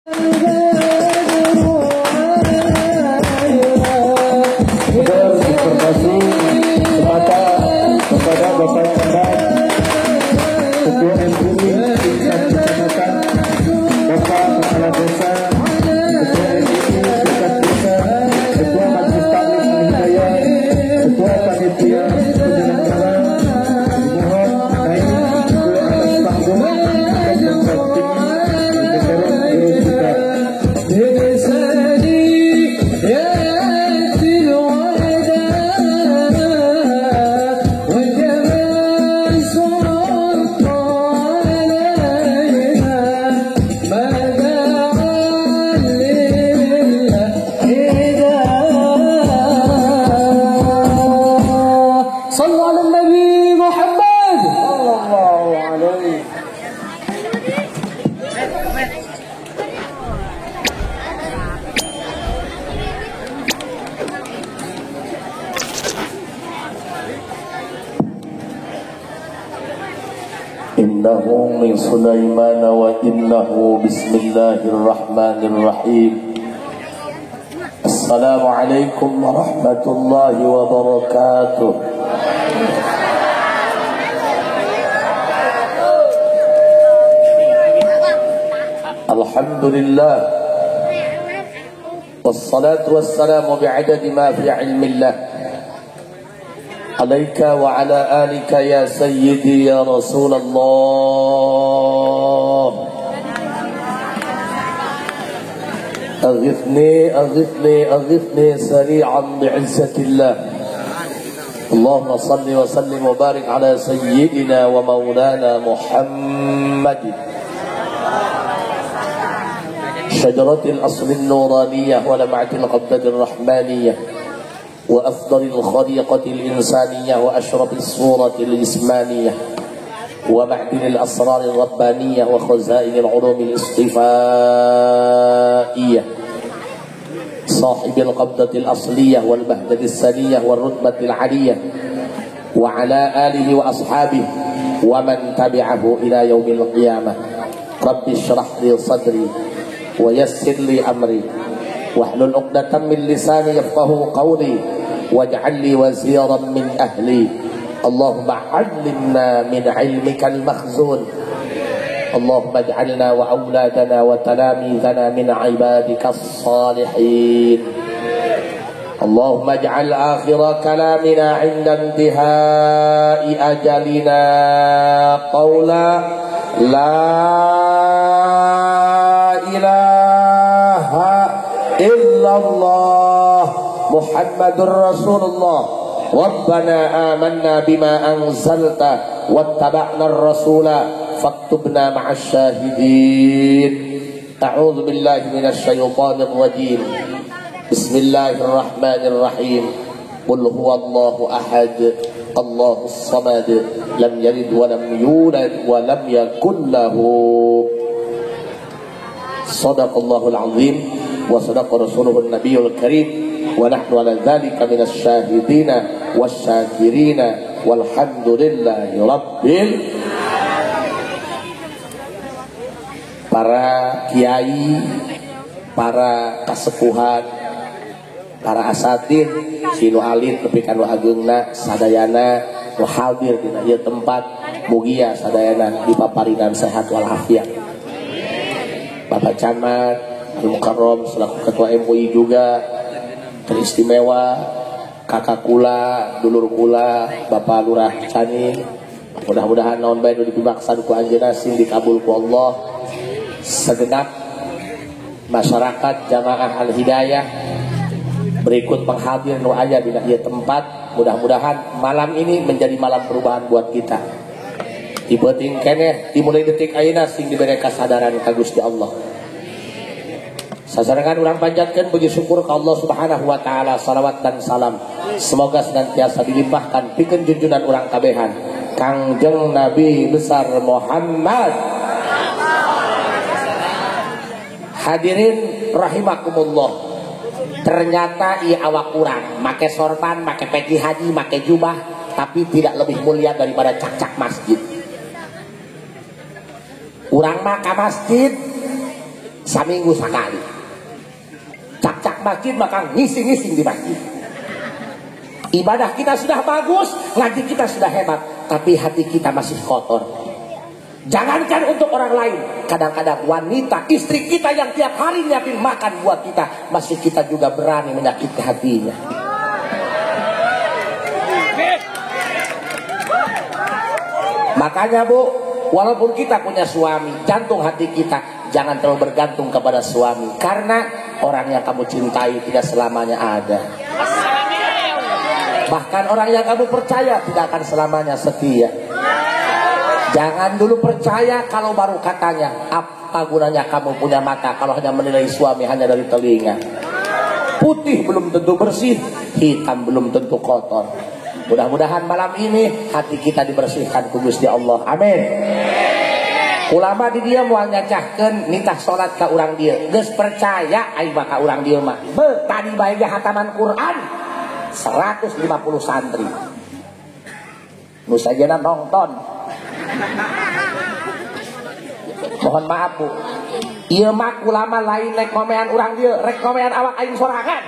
Berterima kepada Bapak Camat, Ketua MUI tingkat kecamatan, Bapak Kepala Desa, Ketua MUI tingkat desa, Ketua Majelis Taklim Al-Hidayah, Ketua Panitia Penyelenggara, mohon naik ke atas panggung dan mendampingi Direktur Guru kita. Innahu min Sulaiman wa innahu bismillahirrahmanirrahim. Assalamualaikum warahmatullahi wabarakatuh. Alhamdulillah, wassalatu wassalamu bi'adadi ma fi ilmillah عليك وعلى آلك يا سيدي يا رسول الله. أغثني أغثني أغثني سريعا بعزة الله. اللهم صل وسلم وبارك على سيدنا ومولانا محمد شجرة الأصل النورانية ولمعة القبة الرحمانية وأفضل الخليقة الإنسانية وأشرف الصورة الجسمانية ومعدن الأسرار الربانية وخزائن العلوم الاصطفائية صاحب القبضة الأصلية والبهجة السنية والرتبة العلية وعلى آله وأصحابه ومن تبعه إلى يوم القيامة. رب اشرح لي صدري ويسر لي أمري واحلل عقدة من لساني يفقهوا قولي واجعل لي وزيرا من أهلي. اللهم علمنا من علمك المخزون. اللهم اجعلنا وأولادنا وتلاميذنا من عبادك الصالحين. اللهم اجعل آخر كلامنا عند انتهاء أجلنا قولا لا إله إلا الله محمد رسول الله. ربنا آمنا بما أنزلت واتبعنا الرسول فاكتبنا مع الشاهدين. أعوذ بالله من الشيطان الرجيم. بسم الله الرحمن الرحيم. قل هو الله أحد الله الصمد لم يلد ولم يولد ولم يكن له. صدق الله العظيم وصدق رسوله النبي الكريم ونحن على ذلك من الشاهدين والشاكرين والحمد لله rabbil. Para kiai, para kasepuhan, para asatid, sinu alit nepi ka nu ageungna sadayana nu hadir dina ieu tempat, mugia sadayana dipaparinan sehat walafiat. Bapak Camat Al-Mukarram selaku Ketua MUI juga teristimewa, kakak kula, dulur kula, Bapak Lurah Cani, mudah-mudahan naon bae nu dipibaksan ku anjeunna sing dikabul ku Allah. Segenap masyarakat jamaah Al-Hidayah berikut penghadir nu aya dina ieu tempat, mudah-mudahan malam ini menjadi malam perubahan buat kita. Dibeuting keneh dimulai detik ayeuna sing dibere kasadaran ka Gusti Allah. Sasarangan urang panjatkeun puji syukur ka Allah Subhanahu wa taala, salawat dan salam semoga senantiasa dilimpahkan pikeun junjungan urang kabehan Kangjeng Nabi besar Muhammad. Hadirin rahimakumullah. Ternyata ieu awak urang make sorban, make peci haji, make jubah, tapi tidak lebih mulia daripada cak-cak masjid. Urang mah ka masjid saminggu sekali. Cak-cak masjid maka ngising-ngising di masjid. Ibadah kita sudah bagus, ngaji kita sudah hebat, tapi hati kita masih kotor. Jangankan untuk orang lain, kadang-kadang wanita, istri kita yang tiap hari nyiapin makan buat kita, masih kita juga berani menyakiti hatinya. Makanya Bu, walaupun kita punya suami, jantung hati kita jangan terlalu bergantung kepada suami, karena orang yang kamu cintai tidak selamanya ada. Bahkan orang yang kamu percaya tidak akan selamanya setia. Jangan dulu percaya kalau baru katanya. Apa gunanya kamu punya mata kalau hanya menilai suami hanya dari telinga? Putih belum tentu bersih, hitam belum tentu kotor. Mudah-mudahan malam ini hati kita dibersihkan ku Gusti Allah. Amin. Ulama di dia moal nyacahkeun nitah salat ka urang dieu. Geus percaya aing mah ka urang dieu mah. Be tadi bae hataman Quran 150 santri. Nu sajana nonton. Mohon maaf Bu. Ieu mah ulama lain rek ngomean urang dieu, rek ngomean awak aing sorangan.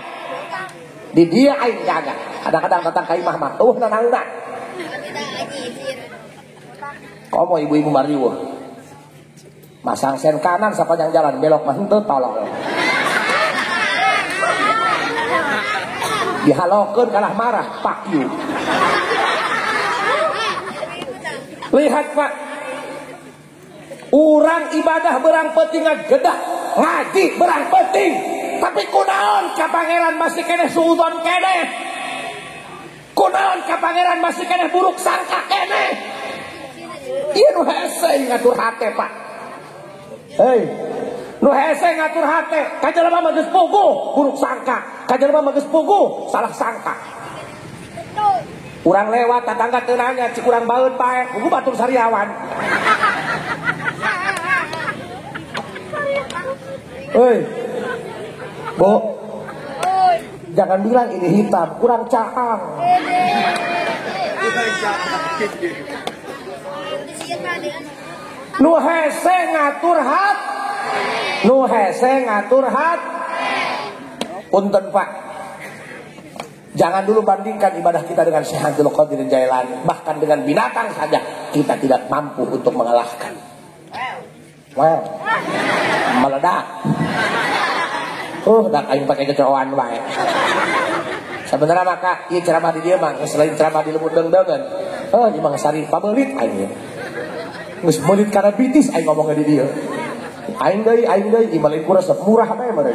Di dia aing jaga. Kadang-kadang datang ka imah mah, nanauna. Komo ibu-ibu mariweuh. Masang sen kanan sapanjang jalan belok mah henteu tolol. Dihalokeun kalah marah, fuck you. Lihat Pak, urang ibadah berang penting ngagedah, ngaji berang penting, tapi kunaon ka pangeran masih keneh suudzon keneh, kunaon ka pangeran masih keneh buruk sangka keneh. Ieu nu hese ngatur hate Pak. Hei, nu hese ngatur hate, ka jelema mah geus puguh buruk sangka, ka jelema mah geus puguh salah sangka. Urang lewat tetangga teu nanya, cik urang baeud bae, kudu batur sariawan. Hei, Bu, jangan bilang ini hitam, kurang cahang. Nu hese ngatur hat, nu hese ngatur hat. Punten Pak, jangan dulu bandingkan ibadah kita dengan Syekh Abdul Qadir Jailani. Bahkan dengan binatang saja kita tidak mampu untuk mengalahkan. Wow, meledak. Dak aing pakai keceroan wae. Sebenarnya maka ieu ceramah di dieu mah selain ceramah di lembut deundeungan. Ieu mah sari pabeulit aing. Geus meulit kana bitis aing ngomongna di dieu. Aing deui ieu mah lain ku resep murah bae mah.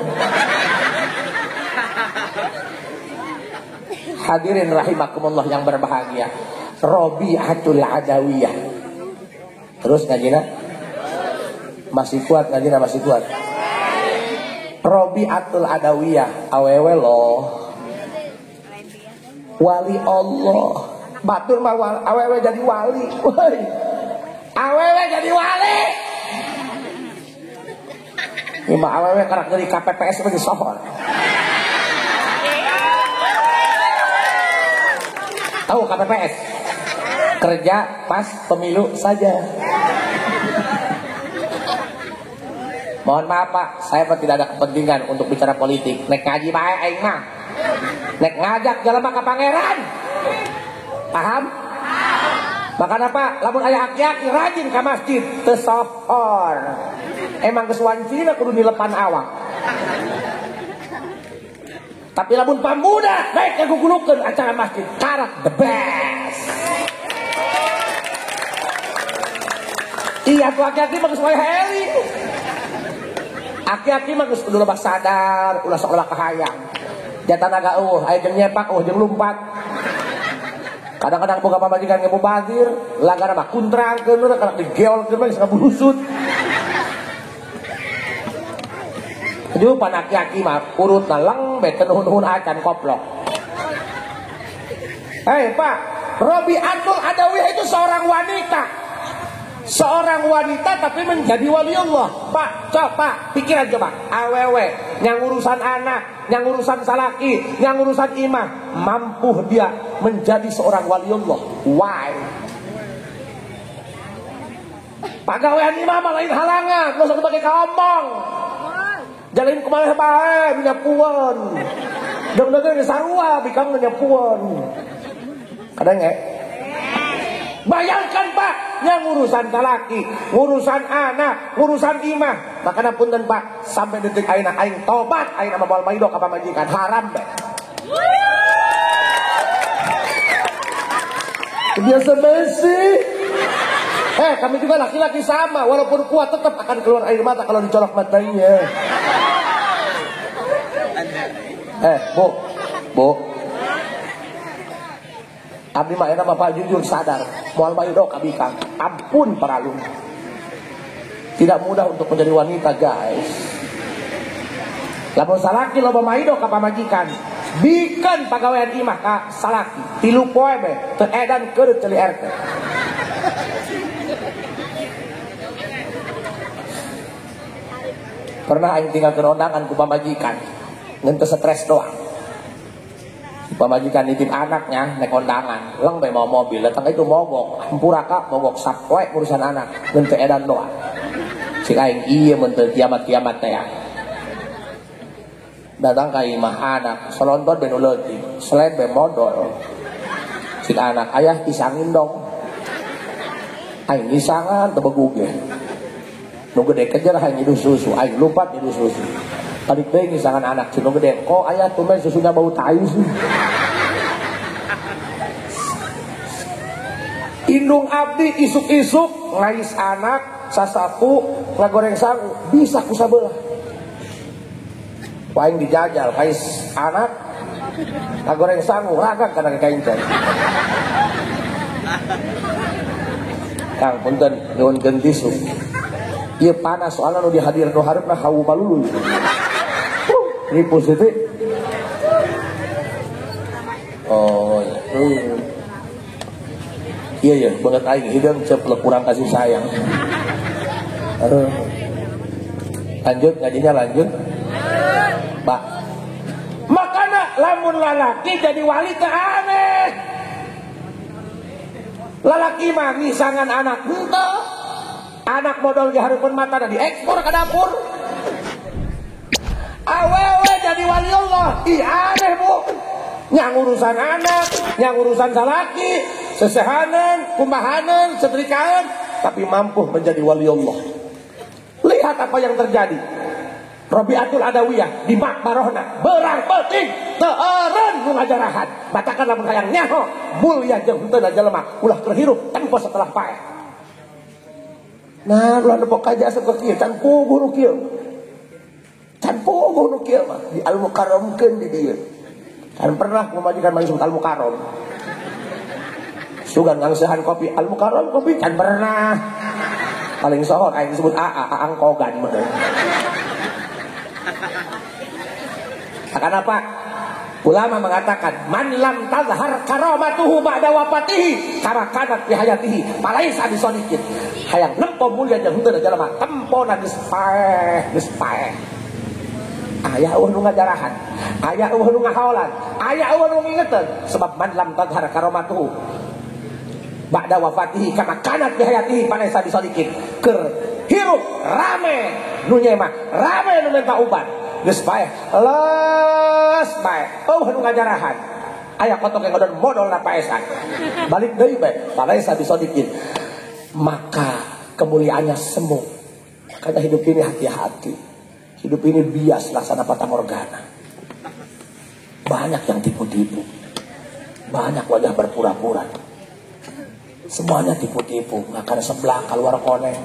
Hadirin rahimakumullah yang berbahagia, Robi'atul Adawiyah. Terus ngajina masih kuat, ngajina masih kuat. Robi'atul Adawiyah awewe loh, wali Allah. Batur mah awewe jadi wali. Woi, awewe jadi wali. Ini mah awewe karak dari KPPS sebagai sohor. Tahu KPPS? Kerja pas pemilu saja. Mohon maaf Pak, saya tidak ada kepentingan untuk bicara politik. Nek ngaji bae aing mah. Nek ngajak jelema ka pangeran. Paham? Makanya Pak, lamun aya aki-aki rajin ka masjid, teu sohor. Emang geus wancina kudu dilepan awak. Tapi lamun pamuda baik ngagugulukeun acara masjid, karak the best. Iya tuh aki-aki mah geus wae heli. Aki-aki mah geus kudu lebah sadar, ulah sok lebah kahayang. Jatanaga aya jeung nyepak, jeung lumpat. Kadang-kadang boga pamajikan ge mubazir, langgana mah kuntrangkeun urang kana digeolkeun mah geus ngabulusut. Jadi pan aki-aki mah urutna lengbe teu nuhun-nuhun acan koplok. Hei Pak, Robi'atul Adawiyah itu seorang wanita. Seorang wanita tapi menjadi wali Allah. Pak, coba pikiran coba. Awewe yang urusan anak, yang urusan salaki, yang urusan imam, mampu dia menjadi seorang wali Allah. Why? Pagawean imam lain halangan, lu usah pakai ngomong. jalin kumaha bae nyapuan. Deng-deng sarua bikang nyapuan. Kadang bayangkan Pak, yang urusan laki, urusan anak, urusan imah. Makanya punten Pak, sampai detik ayeuna aing tobat, ayeuna moal maido ka pamajikan haram bae. Biasa besi. Kami juga laki-laki sama, walaupun kuat tetap akan keluar air mata kalau dicolok matanya. Bu. Abdi mah enak Bapak jujur sadar, moal maido ka bikang. Ampun paralun. Tidak mudah untuk menjadi wanita, guys. Lamun salaki loba maido ka pamajikan, bikin pagawean imah ka salaki. 3 poe be teu edan keureup celi RT. Pernah aing tinggal ke undangan ku pamajikan, ngeun teu stres doang. Pamajikan nitip anaknya naik undangan, leng bae mau mobil, datang itu mogok, hampuraka mogok sapoe urusan anak, ngeun teu edan doang. Cik aing ieu mun teu kiamat-kiamat teh ya. Datang ka imah anak, selontot be nu leutik, selain be modal. Cik anak, ayah pisangin dong. Aing pisangan teu beguge. Nu gede kejar hayang ngidu susu, aing lupa ngidu susu. Balik deui ngisangan anak cinu gede, kok aya tumben susunya bau tai sih. Indung abdi isuk-isuk ngais anak sasapu ngagoreng sangu bisa ku sabelah. Aing dijajal kais anak ngagoreng sangu ragak kana kaincan. Kang punten nyuwunkeun tisu. Ieu panas soalnya nu dihadir nu hareupna hawu balulu. Ripus itu. Oh iya. Iya banget aing hideung ceplek kurang kasih sayang. Lanjut ngajinya lanjut. Pak. Makana lamun lalaki jadi wali teh aneh. Lalaki mah misangan anak henteu. Anak modal dihareupeun matana diekspor ke dapur. Awewe jadi wali Allah, ih aneh Bu. Yang urusan anak, yang urusan salaki, sesehanan, kumahanan, setrikaan, tapi mampu menjadi wali Allah. Lihat apa yang terjadi. Rabi'atul Adawiyah di makbarohna berang penting teureun nu ngajarahan. Batakan lamun hayang nyaho mulia jeung henteu jelema ulah terhirup tanpa setelah paeh. Nah, ulah nepok aja asup ke kieu, can puguh nu kieu. Can puguh nu kieu mah di Al-Mukarramkeun di dieu. Can pernah memajikan maisum Al-Mukarram. Sugan ngangsehan kopi Al-Mukarram kopi can pernah. Paling sohor aing disebut Aang Kogan mah. Akan apa? Ulama mengatakan man lam tazhar karamatuhu ba'da wafatihi karakanat fi hayatihi palaisa bisonikin. Hayang nempo mulia jeung henteu jalema tempona geus paeh. Aya eueuh nu ngajarahan, aya eueuh nu ngahaolan, aya eueuh nu ngingeteun sebab man lam tazhar karamatuhu ba'da wafatihi karakanat fi hayatihi palaisa bisonikin. Keur hirup rame nu nyema, rame nu minta uban. Geus bae, les bae. Oh nu ngajarahan. Aya kotok yang ngodon modalna paesan. Balik deui bae, palaisa bisodikin. Maka kemuliaannya semu. Makanya hidup ini hati-hati. Hidup ini bias laksana fata morgana. Banyak yang tipu-tipu. Banyak wajah berpura-pura. Semuanya tipu-tipu. Makan sebelah keluar koneng.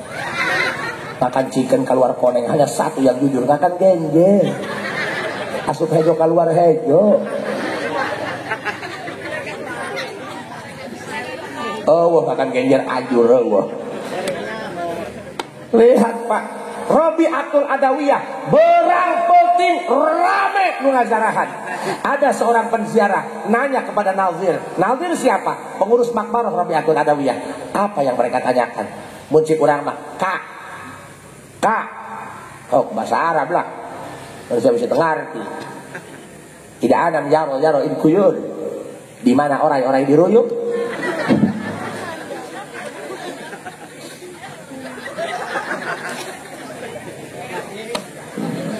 Makan chicken keluar koneng, hanya satu yang jujur, makan genjel. Asup hejo keluar hejo. Oh, makan genjel ajur. Lihat Pak, Rabi'atul Adawiyah berang penting rame nu ngajarahan. Ada seorang penziarah nanya kepada Nazir. Nazir siapa? Pengurus makbarah Rabi'atul Adawiyah. Apa yang mereka tanyakan? Muncik urang mah, Kak, oh bahasa Arab lah, manusia bisa ngerti. Tidak ada jaro in kuyur, di mana orang-orang diruyuk.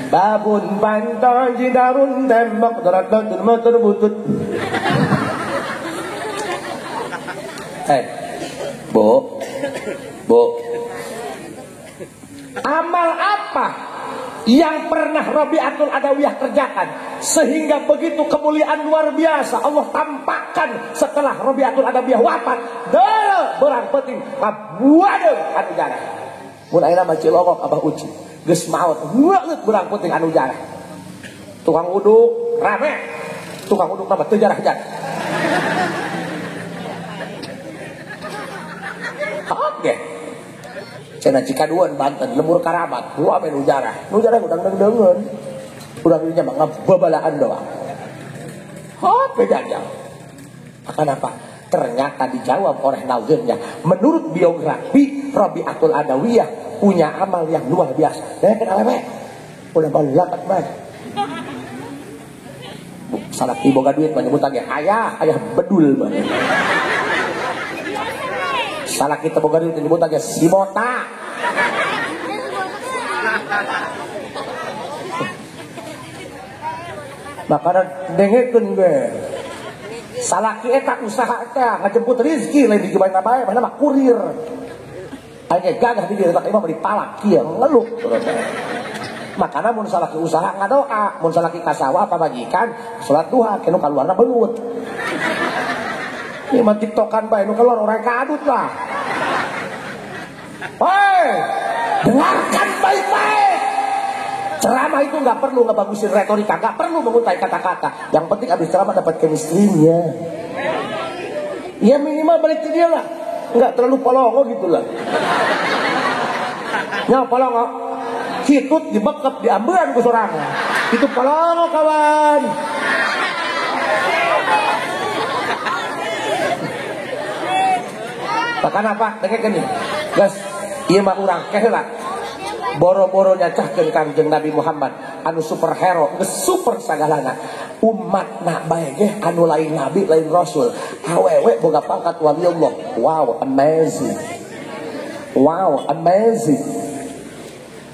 babun pantai jidarun tembak teratun motor butut. Bu, amal apa yang pernah Rabi'atul Adawiyah kerjakan sehingga begitu kemuliaan luar biasa Allah tampakkan setelah Rabi'atul Adawiyah wafat? Berang penting kabuadeng anu jarah. Mun ayeuna mah Cilongok Abah Uci geus maot heueuh berang penting anu jarah. Tukang uduk rame. Tukang uduk mah teu jarah-jarah. Oke. Cenah Cikaduan Banten lembur Karamat gua ame nu jarah udang deungeun. Urang dinya mah ngababalaan doang. Hope jajal. Akan apa? Ternyata dijawab oleh nazirnya. Menurut biografi Rabi'atul Adawiyah punya amal yang luar biasa. Kan alewe. Udah balakat mah. Salaki boga duit menyebut lagi ayah bedul mah. Salaki teu boga duit menyebut lagi si bota. Makanya dengekeun ge. Salaki eta usaha eta ngajemput rezeki lain dijubain bae mana mah kurir. Aya gagah di dieu tak imah dipalak kieu ngeluh. Makana mun salaki usaha ngadoa, mun salaki kasawa apa bagikan salat duha kenu kaluarna beut. Ieu mah tiktokan bae nu keluar orang kadut lah. Hei, dengarkan baik-baik. Ceramah itu nggak perlu ngebagusin retorika, nggak perlu mengutai kata-kata. Yang penting abis ceramah dapat chemistry-nya. Ya minimal balik ke dia lah, nggak terlalu polongo gitulah. Ya polongo, hitut dibekep diambelan ke sorangan. Itu polongo kawan. Bahkan apa? Dengarkan nih, guys, iya mah urang keheula. Boro-boro nyacahkeun Kangjeng Nabi Muhammad anu superhero geus super sagalana umatna bae ge anu lain nabi lain rasul awewe boga pangkat waliullah. Wow amazing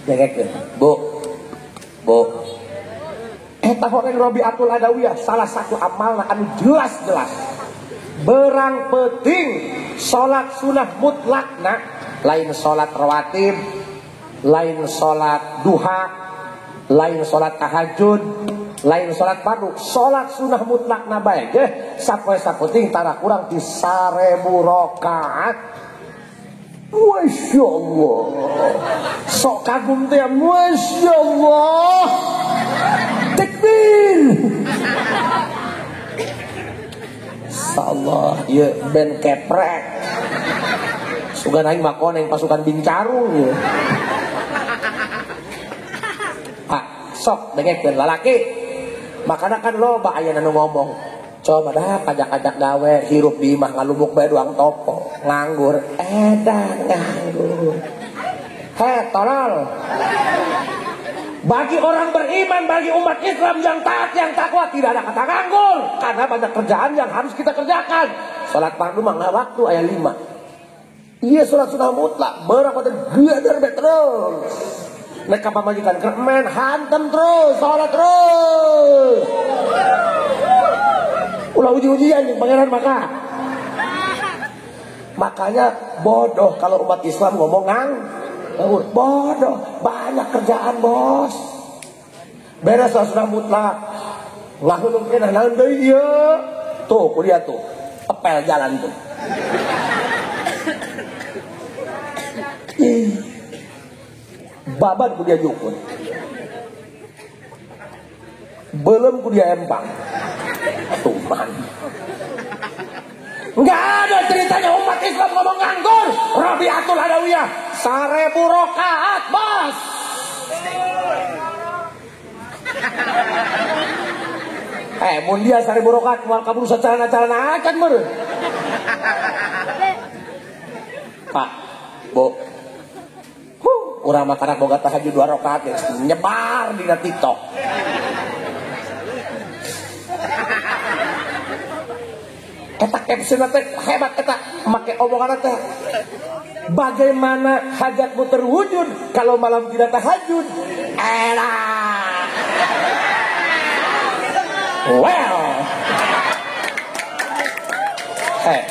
dengekeun bu eta horeng Rabi'atul Adawiyah salah satu amalna anu jelas-jelas berang penting salat sunah mutlakna lain salat rawatib lain sholat duha, lain sholat tahajud, lain sholat fardu, sholat sunah mutlak nabai. Sapoe saputing tara kurang di 1000 rakaat. Masya Allah. Sok kagum teh, Masya Allah. Takbir. Allah, ya ben keprek. Sugan aing makoneng pasukan bincarung ya. Sok dengekeun lalaki. Makana kan loba aya nu ngomong, coba dah kajak-kajak gawe hirup di imah ngalumuk bae doang topo, nganggur. Edan nganggur. Tolol. Bagi orang beriman, bagi umat Islam yang taat, yang takwa tidak ada kata nganggur karena banyak kerjaan yang harus kita kerjakan. Salat fardu mah waktu aya 5. Iya salat sunah mutlak berapa teh geuder terus. Nek pamajikan kemen hantem terus, salat terus. Ulah uji-ujian yang pangeran maka. Makanya bodoh kalau umat Islam ngomong nganggur. Bodoh, banyak kerjaan bos. Beres salat mutlak. Ngahulung kenah naon deui ieu? Tuh, kuliah tuh. Epel jalan tuh. Baban kuliah jukun belum kuliah empang tuman nggak ada ceritanya umat Islam ngomong nganggur. Rabi'atul Adawiyah 1000 rakaat bos. Mun dia 1000 rakaat mau kabur sacarana-carana akan meureun Pak Bu urang mah kana boga tahajud 2 rakaat nyebar dina TikTok. Eta caption teh hebat eta make omongan teh. Bagaimana hajatmu terwujud kalau malam tidak tahajud? Elah. Well.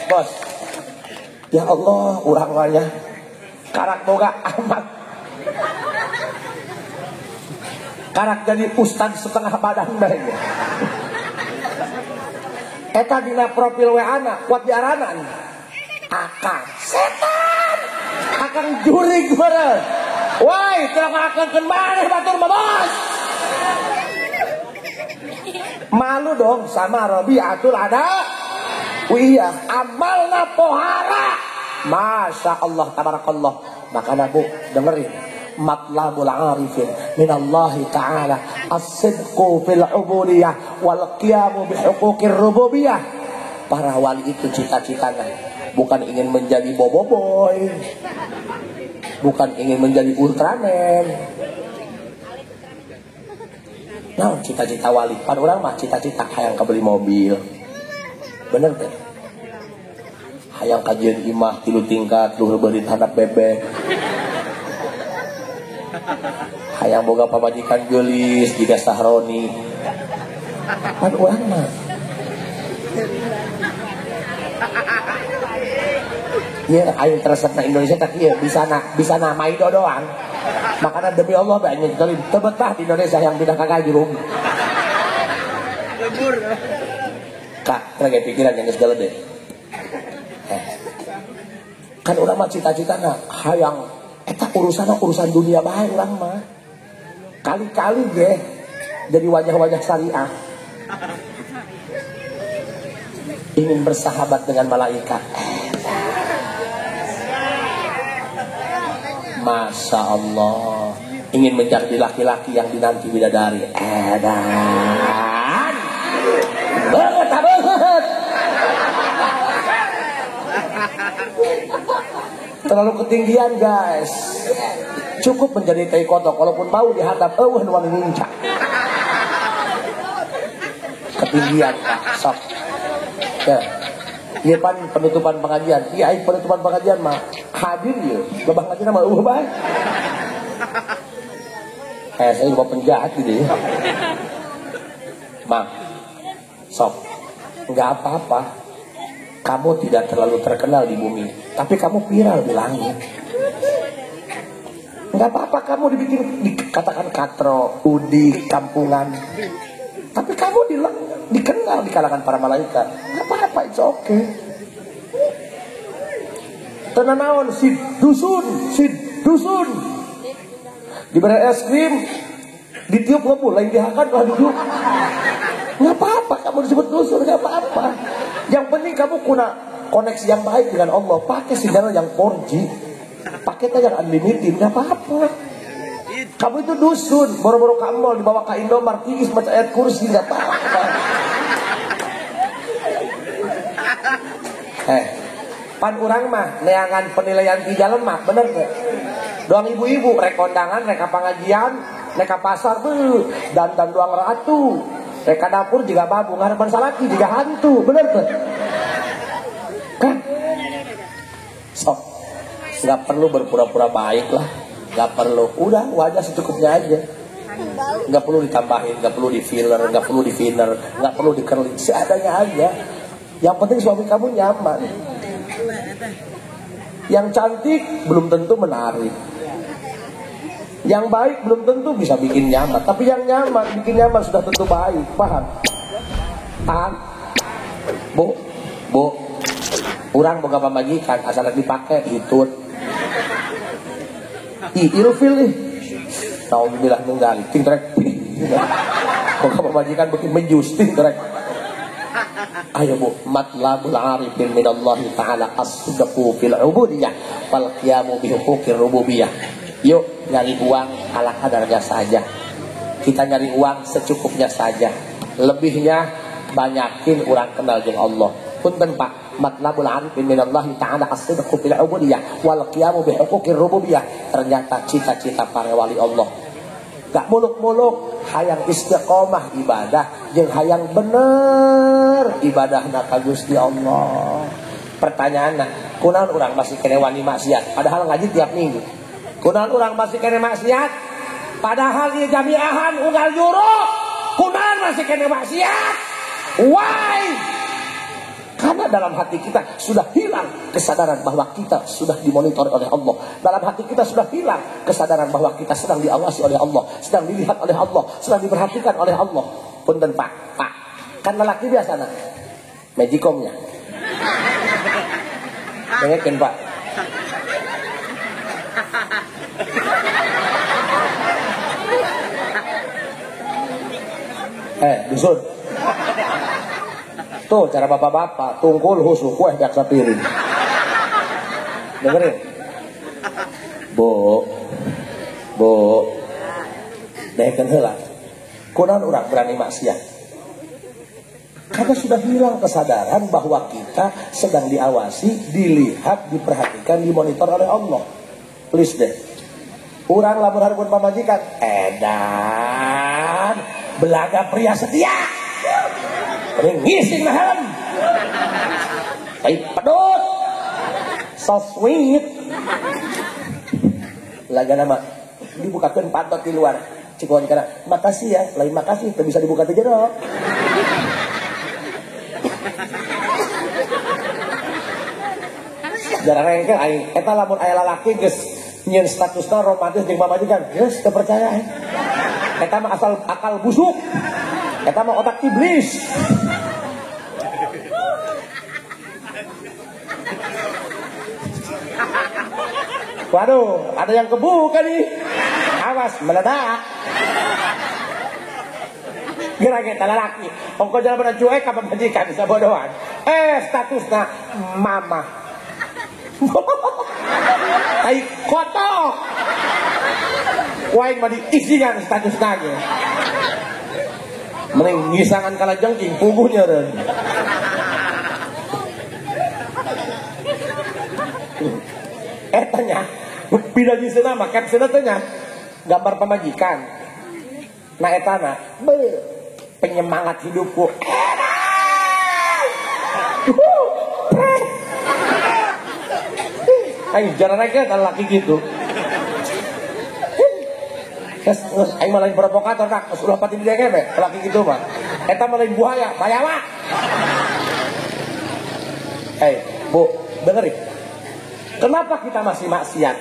Bos. Ya Allah, urang wanya karak boga amat. Karak jadi ustad setengah badan bae. Eta dina profil WA na kuat diaranan. Akang setan. Akang jurig meureun. Woi, terang akan maneh batur mah bos. Malu dong sama Robiatul ada. Iya, amalna pohara. Masya Allah, tabarakallah. Maka Bu, dengerin. Matlabul arifin minallahi ta'ala as-sidqu fil ubudiyah wal qiyamu bihuquqir rububiyah. Para wali itu cita-citanya bukan ingin menjadi boboiboy, bukan ingin menjadi Ultraman. Nah, cita-cita wali pan orang mah cita-cita hayang kabeli mobil. Bener teh? Hayang kajian imah 3 tingkat luhur beurit handap bebek. Hayang boga pamajikan geulis jiga Sahroni. Pan urang mah ieu aya resepna Indonesia tak ieu bisa na maido doang. Makanya demi Allah banyak kali tebetah di Indonesia yang tidak kagak jurung. Kak, lagi pikiran yang segala deh. Kan urang mah cita-citana hayang eta urusan dunia bae urang mah. Kali-kali ge jadi wajah-wajah syariah. Ingin bersahabat dengan malaikat. Masya Allah. Ingin menjadi laki-laki yang dinanti bidadari. Edan banget. Terlalu ketinggian guys. Cukup menjadi teh kotok. Walaupun mau dihadap nuan nguncak. Ketinggian Pak. Sok. Ya. Iya pan penutupan pengajian. Iya penutupan pengajian mah hadir ya. Babang ngajian mah bae. Saya juga penjahat gitu ya. Bang, sok. Enggak apa-apa. Kamu tidak terlalu terkenal di bumi, tapi kamu viral di langit. Enggak apa-apa kamu dikatakan katro, udi, kampungan. Tapi kamu dikenal di kalangan para malaikat. Enggak apa-apa, it's okay. Tenanawan si dusun. Diberi es krim, ditiup ngebul, lain dihakan lah duduk. Enggak apa-apa kamu disebut dusun, enggak apa-apa. Yang penting kamu koneksi yang baik dengan Allah. Pakai sinyal yang 4G, paketnya yang unlimited, enggak apa-apa. Kamu itu dusun, boro-boro ke mall dibawa ke Indomart, tinggi baca ayat kursi, enggak apa-apa. Pan urang mah neangan penilaian di jalan mah bener gak? Doang ibu-ibu rek kondangan, rek pengajian, rek pasar tuh dandan doang ratu, rek dapur juga babu ngarepan salaki juga hantu, bener tuh kan? Sok nggak perlu berpura-pura baik lah, nggak perlu, udah wajah secukupnya aja, nggak perlu ditambahin, nggak perlu di filler, nggak perlu di thinner, nggak perlu di curling, seadanya aja. Yang penting suami kamu nyaman. Yang cantik belum tentu menarik. Yang baik belum tentu bisa bikin nyaman. Tapi yang nyaman, bikin nyaman sudah tentu baik. Paham? Paham? Bu, urang boga pamajikan asal dipakai hitut. Ilfil nih. Tahu bilang nunggal, ting trek. Boga pamajikan bikin menjus ting trek. Ayo Bu, matlabul arifin minallahi ta'ala as-sidqu fil ubudiyah wal qiyamu bihuquqir rububiyah. Yuk nyari uang ala kadarnya saja. Kita nyari uang secukupnya saja. Lebihnya banyakin orang kenal dengan Allah. Punten Pak, matlabul arifin minallahi ta'ala as-sidqu fil ubudiyah wal qiyamu bihuquqir rububiyah. Ternyata cita-cita para wali Allah gak muluk-muluk, hayang istiqomah ibadah jeung hayang bener ibadahna ka Gusti Allah. Pertanyaanna, kunaon urang masih kene wani maksiat padahal ngaji tiap minggu? Kunaon urang masih kene maksiat padahal ieu jamiahan unggal juru? Kunaon masih kena maksiat. Why? Karena dalam hati kita sudah hilang kesadaran bahwa kita sudah dimonitor oleh Allah. Dalam hati kita sudah hilang kesadaran bahwa kita sedang diawasi oleh Allah, sedang dilihat oleh Allah, sedang diperhatikan oleh Allah. Punten Pak, kan lelaki biasa nak, magicomnya. Dengarkan Pak. Dusun. Tuh cara bapak-bapak, tungkul husuk kue jaksa piring. Dengerin. Bu. Dekeun heula. Kunaon urang berani maksiat? Karena sudah hilang kesadaran bahwa kita sedang diawasi, dilihat, diperhatikan, dimonitor oleh Allah. Please deh. Urang lamun hareupeun pamajikan, edan belaga pria setia. Ngising nahan. Baik pedot. So sweet. Laga nama dibukakeun pantot di luar. Cikuan kana, makasih ya, lain makasih, teu bisa dibuka teh jero. Jarang engke aing eta lamun aya lalaki geus nyeun statusna romantis jeung pamajikan, geus teu percaya. Eta mah asal akal busuk. Eta mah otak iblis. Waduh, ada yang kebuka nih. Awas, meledak. Kira-kira lelaki. Ongko jalan pada cuek apa majikan bisa bodohan. Statusnya mama. Tai kotor. Wain mah diisikan status nage. Mending ngisangan kala jengking puguhnya dan. Tanya, bila di sana mah caption tanya gambar pemajikan. Nah etana, penyemangat hidupku. Ayo jarang aja kalau laki gitu. Ayo malah provokator nak, ulah pati dia kebe, laki gitu mah. Eta malah buaya, bayawa. Bu, dengerin. Kenapa kita masih maksiat?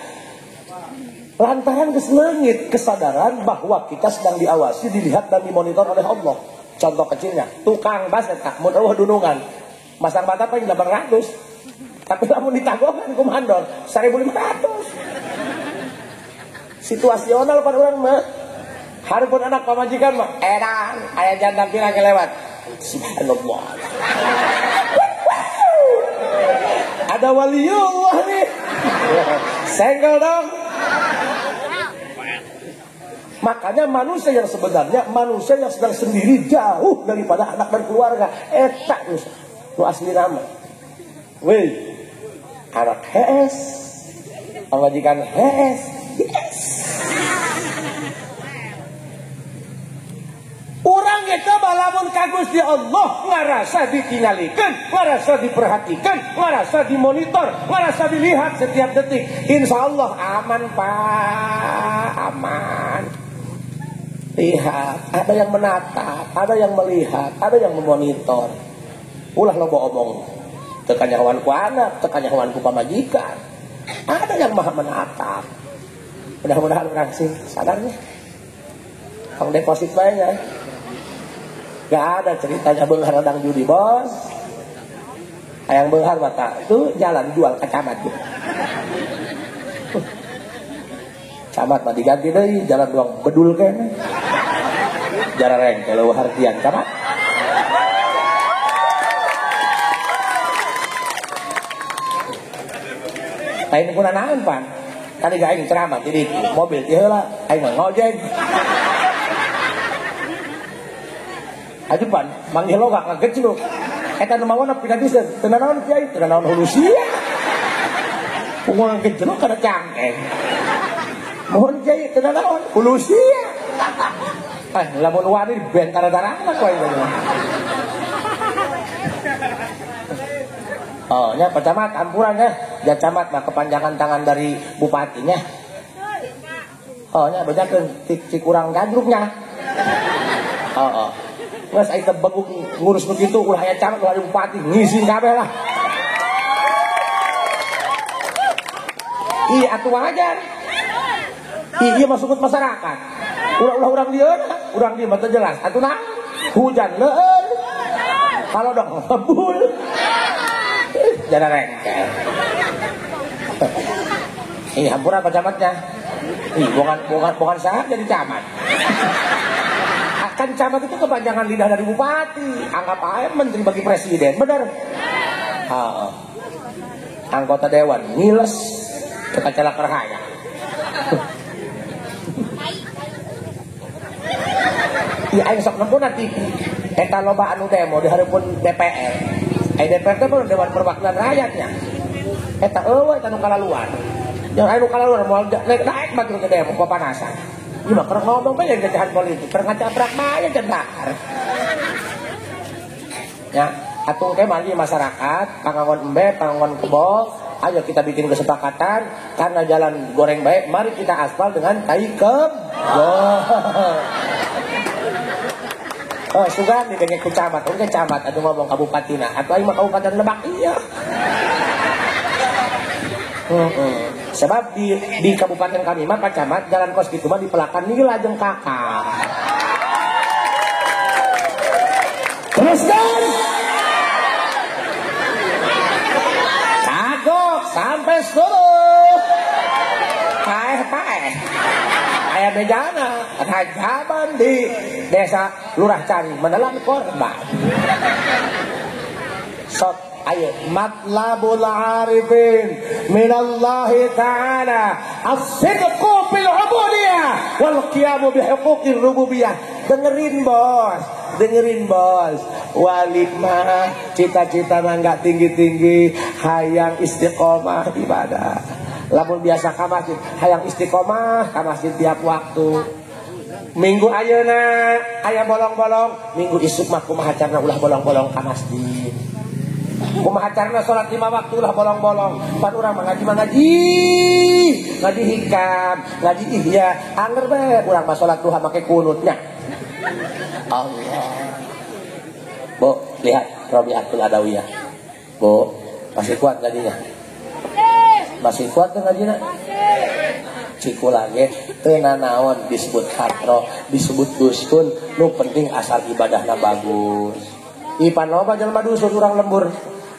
Lantaran keselengit kesadaran bahwa kita sedang diawasi, dilihat dan dimonitor oleh Allah. Contoh kecilnya, tukang baset mun eueuh dunungan, masang bata paling 800. Tapi lamun ditagokan kumandor 1.500. Situasional pan urang mah. Hareupeun anak pamajikan mah edan, aya janda pirang lewat. Subhanallah. Ada waliullah nih. Senggol dong. Makanya manusia yang sebenarnya, manusia yang sedang sendiri jauh daripada anak dan keluarga. Eta nu asli nama. Weh, anak HS, pamajikan HS. Yes. Urang eta balamun ka Gusti Allah ngarasa ditingalikeun, ngarasa diperhatikan, ngarasa dimonitor, ngarasa dilihat setiap detik. Insyaallah aman Pak, aman. Lihat, ada yang menatap, ada yang melihat, ada yang memonitor. Ulah loba omong. Tekan nyawan ku anak, tekan nyawan ku pamajikan. Ada yang maha menatap. Mudah-mudahan orang sih sadarnya. Kang deposit banyak. Gak ada ceritanya beunghar radang judi bos. Hayang beunghar mata itu jalan jual ke camat gitu. Camat mah diganti deui jalan doang bedul kene. Jarareng kalau hartian camat. Lain pun naon pan. Tadi gak aing ceramah di mobil teh heula aing mah ngojek. Aju pan, manggil lo gak ngegecluk. Eta nu mawon pina diseun, teu naon kiai, teu naon hulu sia. Pungulan ngegecluk kana cangkeng. Mohon kiai teu naon hulu sia. Lamun wani bentara-tarana ku aing teh. Oh, nya Pak Camat ampuran ya. Ya Camat mah kepanjangan tangan dari bupatinya. Oh, nya bejakeun cik kurang gandruknya. Oh. Nges aing teh beguk ngurus begitu ulah aya camat ulah aya bupati ngisin kabeh lah. Iya atuh wajar. Iya masuk masyarakat. Ulah urang lieur, urang dieu mah teu jelas. Atuh nah hujan leueur. Kalau dong ngebul. Jangan rengkel. Ini hampura apa camatnya? Ih, bukan saya jadi camat. Kan camat itu kepanjangan lidah dari bupati. Anggap aja menteri bagi presiden, bener? Anggota dewan ngiles kekacala kerhaya. Iya, aing sok nempuh nanti. Eta loba anu demo di hareupeun DPR. DPR teh baru Dewan Perwakilan Rakyatnya. Eta eueuh eta nu kalaluan. Yang anu kalaluan moal naik batu ke demo papanasan. Ieu mah keur ngomong bae jajahan politik, keur ngacabrak bae cendak. Ya, atuh teh mari masyarakat, pangangon embe, pangangon kebo, ayo kita bikin kesepakatan karena jalan goreng baik, mari kita aspal dengan kai kebo. Oh, sugan dibengek ku camat, oke camat, aduh ngomong kabupatina, atau aing mah kabupaten Lebak iya. Sebab di kabupaten kami mah Pak Camat jalan kos gitu mah dipelakan nila jeung kakak. Teruskan. Kagok sampai 10. Paeh. Aya bejana, rajaban di desa Lurah Cari menelan korban. Sok ayo matlabul arifin minallahi ta'ala as-sidqu fil ubudiyah wal qiyamu bihuquqir rububiyah. Dengerin bos wali mah cita-cita mah enggak tinggi-tinggi, hayang istiqomah ibadah. Lamun biasa ka masjid hayang istiqomah ka masjid tiap waktu. Minggu ayeuna aya bolong-bolong, minggu isuk mah kumaha carana ulah bolong-bolong ka masjid. Kumaha carana salat 5 waktu ulah bolong-bolong. Pan urang mah ngaji hikam, ngaji ihya, anger bae urang mah salat duha make kunutnya. Allah. Bu, lihat Rabiatul Adawiyah. Bu, masih kuat ngajinya? Masih kuat tuh ngajinya? Ciku lagi teu naon disebut katro, disebut dusun, nu penting asal ibadahna bagus. Ipan loba jelema dusun urang lembur.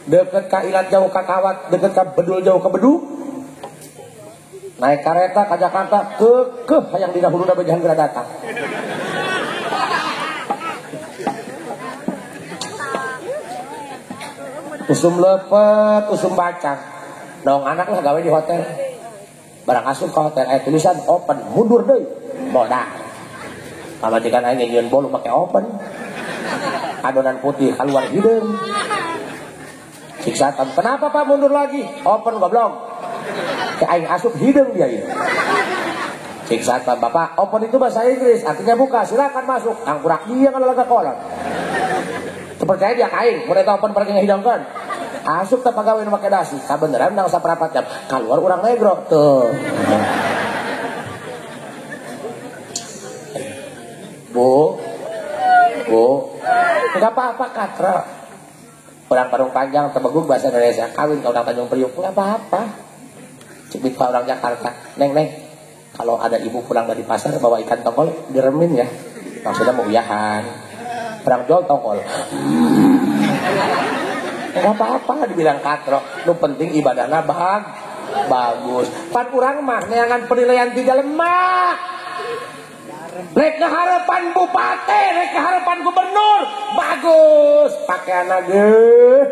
Deket ka ilat jauh ka kawat, deket ka bedul jauh ka bedu. Naik kareta ka Jakarta kekeh hayang dina huluna bejahan geura datang. Usum lepet, usum bacang. Nong anak lah gawe di hotel. Barang asup ke hotel tulisan open, mundur deui. Bodak. Pamajikan aing nyieun bolu make open. Adonan putih keluar hideung. Siksatan, kenapa Pak mundur lagi? Open goblok. Ke aing asup hideung dia ini. Siksatan, Bapak, open itu bahasa Inggris, artinya buka, silakan masuk. Angkurak dia kalau laga kolot. Percaya dia aing, mun eta open pergi ngahidangkeun. Asup teh pagawe nu make dasi, kabeneran nang saperapat jam. Kaluar urang negro tuh. Bu. Enggak apa-apa katra. Orang Parung Panjang tebegug bahasa Indonesia, kawin ka urang Tanjung Priuk enggak apa-apa. Cibit ka orang Jakarta. Neng, kalau ada ibu pulang dari pasar bawa ikan tongkol diremin ya. Maksudnya mau uyahan. Perang jual tongkol. Enggak apa-apa dibilang katro, nu penting ibadahna bagus. Pan urang mah neangan penilaian ti lemah. Rek harapan bupati, rek harapan gubernur, bagus. Pakaianna geus.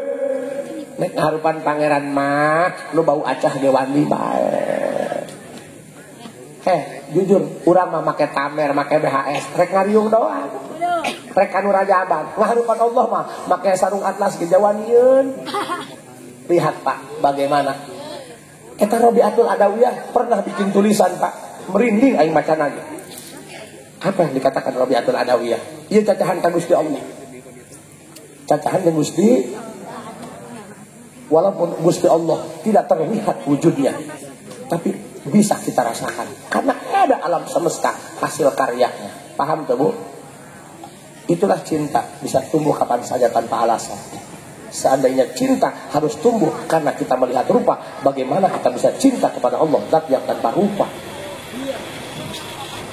Rek harapan pangeran mah nu bau acah gewandi bae. Jujur, urang mah make tamer, make BHS, rek ngariung doang. Rek anu rajaban, ngaharupan Allah mah make sarung atlas gejawanian. Lihat Pak, bagaimana eta Rabiatul Adawiyah pernah bikin tulisan Pak, merinding aing maca lagi. Apa yang dikatakan Rabiatul Adawiyah? Ieu cacahan ka Gusti Allah. Cacahan ka Gusti, walaupun Gusti Allah tidak terlihat wujudnya, tapi bisa kita rasakan karena ada alam semesta hasil karyanya. Paham tuh Bu? Itulah cinta, bisa tumbuh kapan saja tanpa alasan. Seandainya cinta harus tumbuh karena kita melihat rupa, bagaimana kita bisa cinta kepada Allah, zat yang tanpa rupa?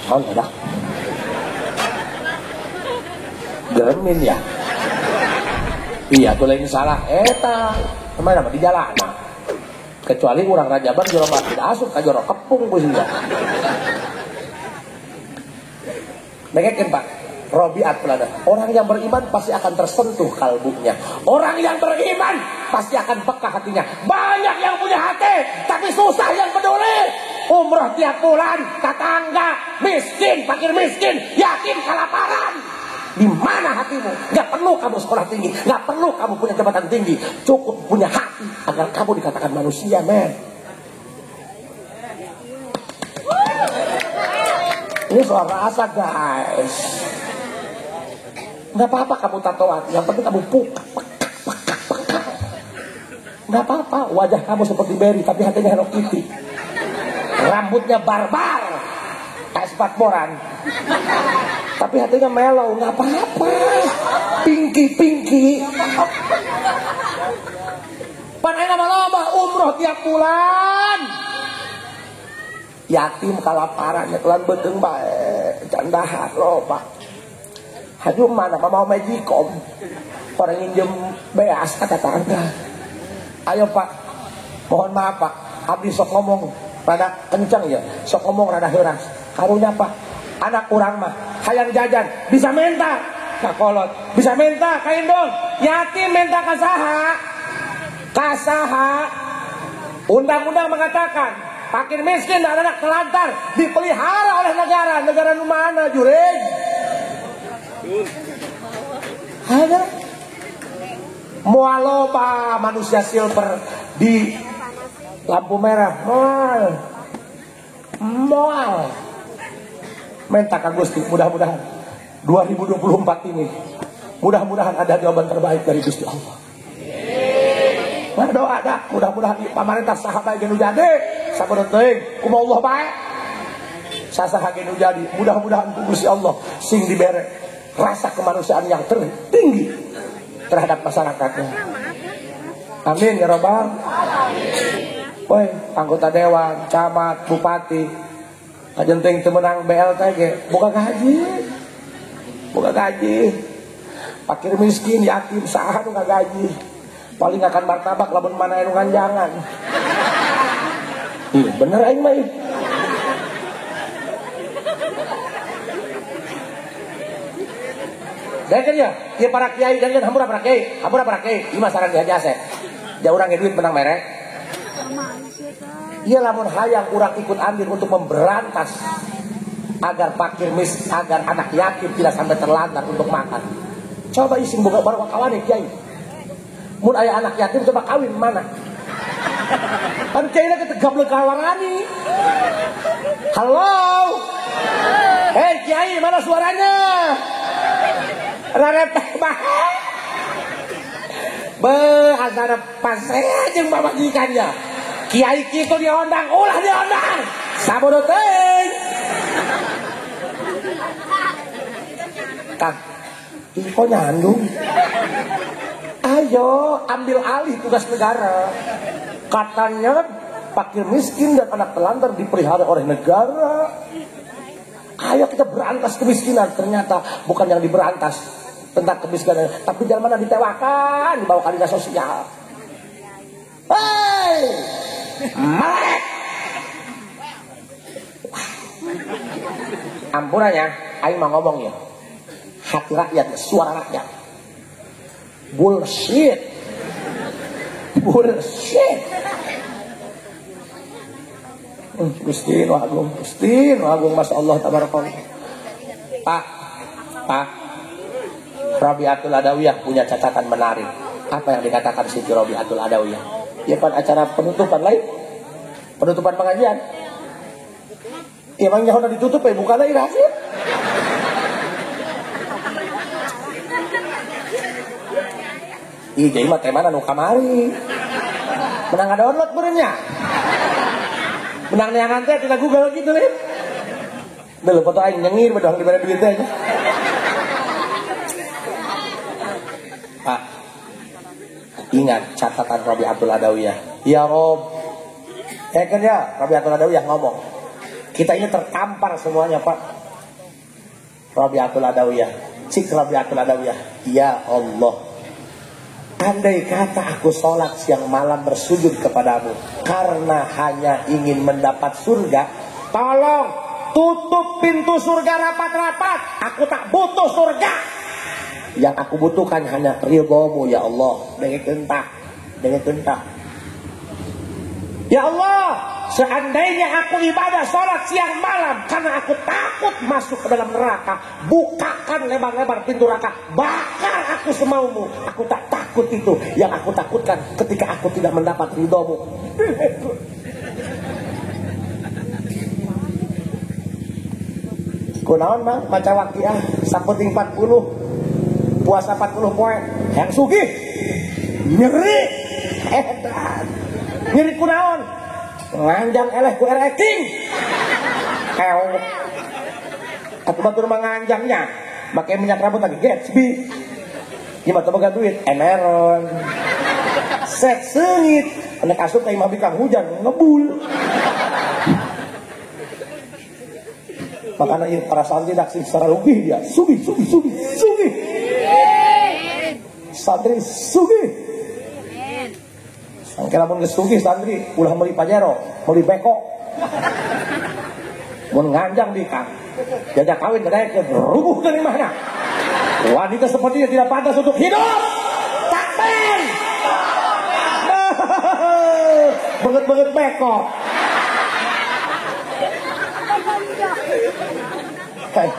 Oh enggak, geremin ya. Iya, tuh lain salah. Eta, kemana di jalan? Kecuali orang Rajaban jorok tidak asup, kajorok kepung bos ya. Dengerin Pak, Robiat pelada. Orang yang beriman pasti akan tersentuh kalbunya. Orang yang beriman pasti akan peka hatinya. Banyak yang punya hati, tapi susah yang peduli. Umroh tiap bulan, tetangga miskin, fakir miskin, yatim kelaparan. Di mana hatimu? Gak perlu kamu sekolah tinggi, gak perlu kamu punya jabatan tinggi. Cukup punya hati agar kamu dikatakan manusia, men. Ini soal rasa, guys. Gak apa-apa kamu tatoan, yang penting kamu puka. Gak apa-apa, wajah kamu seperti Berry, tapi hatinya Hello Kitty. Rambutnya barbar, kayak Spatboran, tapi hatinya mellow. Gak apa-apa, pinky. Panai lama-lama umroh tiap bulan. Yatim kalaparan, nyekelan bedeng bae, candahan loh Pak. Haju mana mau Magicom, orang injem beas kata tangga. Ayo Pak, mohon maaf Pak, abdi sok ngomong rada kencang ya, sok ngomong rada heuras. Karunya Pak, anak kurang mah hayang jajan, bisa minta kakolot, bisa minta kain dong. Yatim minta kasaha. Undang-undang mengatakan fakir miskin dan anak telantar dipelihara oleh negara. Negara mana jureng? Ada mualoba manusia silver di lampu merah. Moal. Minta Kang Gusti, mudah-mudahan 2024 ini mudah-mudahan ada jawaban terbaik dari Gusti Allah. Doa dah, mudah-mudahan pamarentah sahabat genu jadi sabar teuing kumaha Allah bae. Sasaha genu jadi, mudah-mudahan ku Gusti Allah sing dibere rasa kemanusiaan yang tertinggi terhadap masyarakatnya. Amin ya Rabbal. Woi, anggota dewan, camat, bupati, kajenting teu meunang BLT ge, boga gaji. Fakir miskin, yatim, saha nu gaji. Paling akan martabak lamun mana anu ganjangan. Iya bener aing mah. Dengar ya, ieu para kiai dan hampura para kiai, ieu mah saran diajase. Ja urang ge duit menang merek. Ieu lamun hayang urang ikut andil untuk memberantas agar fakir miskin, agar anak yatim tidak sampai terlantar untuk makan. Coba ising boga baru kawane kiai. Mun aya anak yatim coba kawin mana? Kan kiai teh gablek kawarani. Halo. Hei kiai, mana suaranya? Rareteh bae. Asana pasea jeung babagikannya. Kiai kitu diondang, ulah diondang. Sabodo teuing. Kang, info nyandung. Ayo ambil alih tugas negara. Katanya fakir miskin dan anak telantar dipelihara oleh negara. Ayo kita berantas kemiskinan. Ternyata bukan yang diberantas tentang kemiskinan, tapi jangan mana ditewakan, dibawa ke dinas sosial. Hei, melek. Ampunannya, aing mau ngomong ya. Hati rakyat, suara rakyat. Bullshit. Gustin Agung, Masya Allah tabarakallah. Pak Robiatul Adawiyah punya catatan menarik. Apa yang dikatakan Siti Robiatul Adawiyah? Ya kan acara penutupan lain, penutupan pengajian. Emangnya udah ditutup ya, bukan lagi rahasia. Ih, jadi mah temana nu kamari. Menang download benernya. Menang neangan teh kita Google gitu nih. Dulu foto aing nyengir bedong dibere duit teh. Pak, ingat catatan Rabi'atul Adawiyah. Ya Rob, kan ya Rabi'atul Adawiyah ngomong. Kita ini tertampar semuanya Pak. Rabi'atul Adawiyah, cik Rabi'atul Adawiyah. Ya Allah, andai kata aku sholat siang malam bersujud kepadamu karena hanya ingin mendapat surga, tolong tutup pintu surga rapat-rapat. Aku tak butuh surga. Yang aku butuhkan hanya ridhomu ya Allah. Dengan gentah. Ya Allah, seandainya aku ibadah sholat siang malam karena aku takut masuk ke dalam neraka, bukakan lebar-lebar pintu neraka, bakar aku semaumu. Aku tak takut itu. Yang aku takutkan ketika aku tidak mendapat ridhomu. Kunaon bang, maca waqiah sapeting 40, puasa 40 poin, yang sugih nyeri, edan nyeri kunaon, nganjang eleh ku ereking, kew, atau batur manganjangnya, pakai minyak rambut lagi Gatsby, gimana tuh baga duit, Eneron, seks sengit, anak asup kayak mabik kang hujan ngebul. Makanya para santri daksih secara rugi dia sugi. Santri sugi. Sangkela mun geus sugih santri ulah meuli pajero, meuli beko. Mun nganjang di kang. Jajak kawin teh rubuh ke imahna. Wanita seperti ini tidak pantas untuk hidup. Takbir. Banget beko. Hey.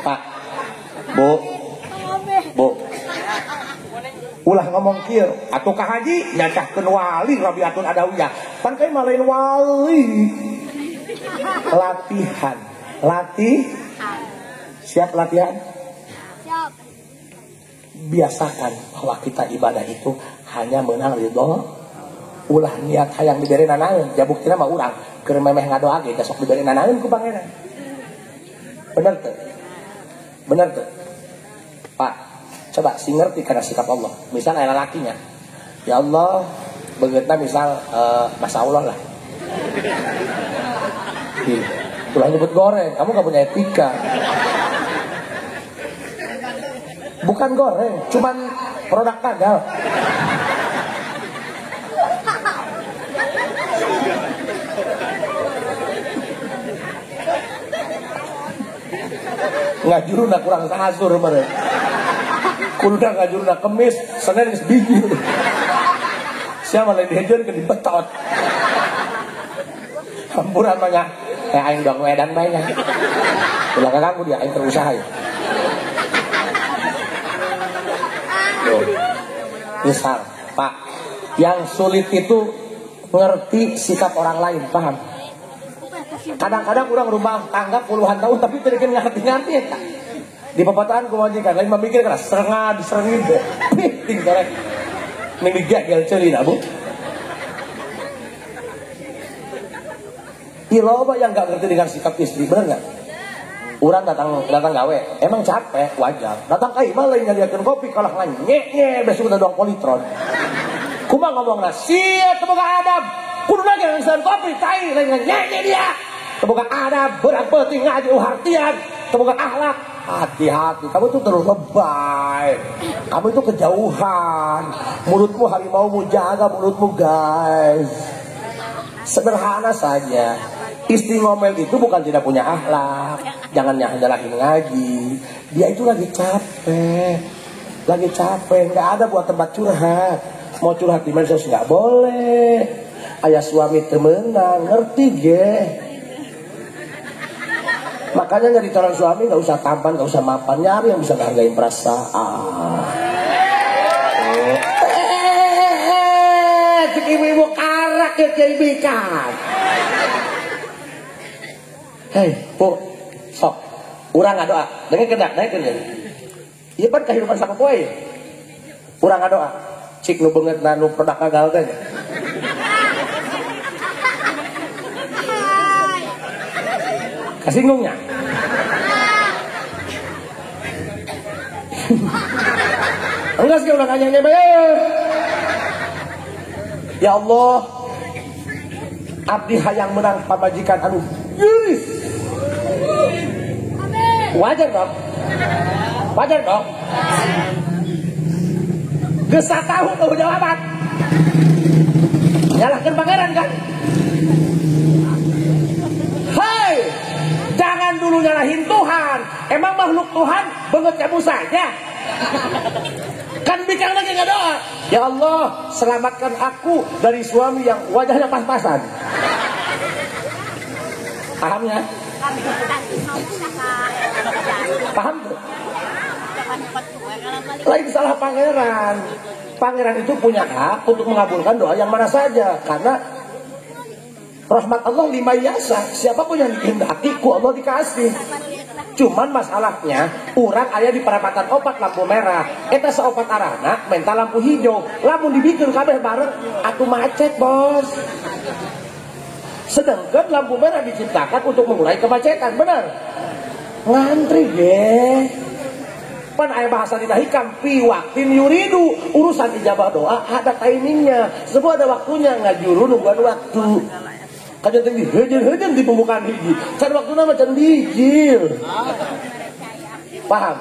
Pak, Bu, ulah ngomong kieu, atuh ka haji nyacahkeun wali Rabi'atul Adawiyah. Pan kae mah lain wali. Latihan. Siap latihan? Siap. Biasakan bahwa kita ibadah itu hanya menang ridho. Ulah niat hayang diberi nanaeun, ja buktina mah urang keur memeh ngadoa ge sok diberi nanaeun ku pangeran. Bener tuh. Pak, coba sing ngerti karena sikap Allah. Misal aya lalakinya. Ya Allah, begeutna misal Masya Allah lah. Ulah nyebut goreng, kamu gak punya etika. Bukan goreng, cuman produk tagal. Ngajuruna kurang kasur mereka. Kuda ngajuruna kemis, Senin geus biji. Siapa lain dihajar ke dibetot. Hampuran banyak. Kayak aing dong wedan banyak. Ulah kaganggu dia aing terusaha ya. Tuh. Misal, Pak, yang sulit itu ngerti sikap orang lain, paham? Kadang-kadang orang rumah tangga puluhan tahun tapi tidak ngerti-ngerti ya. Di pepataan ku majikan lain memikir keras diserengin deh. Ting korek. Ning digagel ceuli na, Bu. Iloba yang gak ngerti dengan sikap istri, bener gak? Orang datang gawe, emang capek, wajar. Datang ka imah lain nyadiakeun kopi kalah nganye besok udah doang politron. Kumaha ngomongna, sia teu boga adab. Kuduna ge ngeuseun kopi tai lain nganye dia. Teu boga adab, beurang penting ngaji uhartian, teu boga akhlak. Hati-hati, kamu itu terlalu lebay. Kamu itu kejauhan. Mulutmu harimaumu, jaga mulutmu guys. Sederhana saja. Istri ngomel itu bukan tidak punya akhlak. Jangan nyalahin ngaji. Dia itu lagi capek. Nggak ada buat tempat curhat. Mau curhat di medsos nggak boleh. Ayah suami temenan, ngerti ge. Makanya nyari calon suami nggak usah tampan, nggak usah mapan, nyari yang bisa menghargai perasaan. Cek ibu-ibu karak ya kayak bikan. Hei, Bu, sok, urang ngadoa, dengerin ya. Iya kan kehidupan sama poe. Urang ngadoa, cik nu beungeut nu produk gagal teh. Kasinggungnya. Enggak sih udah kanyangnya ya Allah, abdi hayang menang pamajikan anu yes. Wajar dong, wajar dong. Gesa tahu kau jawaban, nyalahkan pangeran kan. Hei, jangan dulu nyalahin Tuhan. Emang makhluk Tuhan banget kamu saja. Kan bikin lagi nggak doa. Ya Allah, selamatkan aku dari suami yang wajahnya pas-pasan. Paham ya? Paham tuh? Lain salah pangeran. Pangeran itu punya hak untuk mengabulkan doa yang mana saja. Karena rahmat Allah lima yasa. Siapapun yang dikehendaki ku Allah dikasih. Cuman masalahnya urang aya di perapatan opat lampu merah. Eta seopat arana mental lampu hijau. Lamun dibikin kabeh bareng atuh macet, Bos. Sedangkan lampu merah diciptakan untuk mengurai kemacetan, benar? Ngantri deh. Pan aya bahasa dina hikam fi waqtin yuridu, urusan ijabah doa ada timingnya. Semua ada waktunya, ngajuru nungguan waktu. Kajian tinggi, hejen di pembukaan hiji. Can waktu nama can dijil. Paham?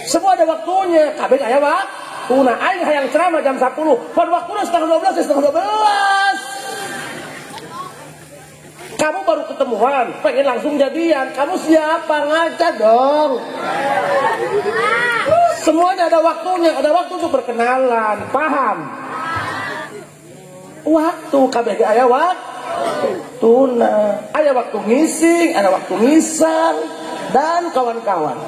Semua ada waktunya. Kabeh aya waktu. Nah, aing hayang ceramah jam 10. Pada waktunya setengah 12. Kamu baru ketemuan, pengen langsung jadian. Kamu siapa? Ngaca dong. Semuanya ada waktunya. Ada waktu untuk berkenalan. Paham? Waktu kabeh aya waktu. Tuna, ada waktu ngising, ada waktu ngisang, dan kawan-kawan.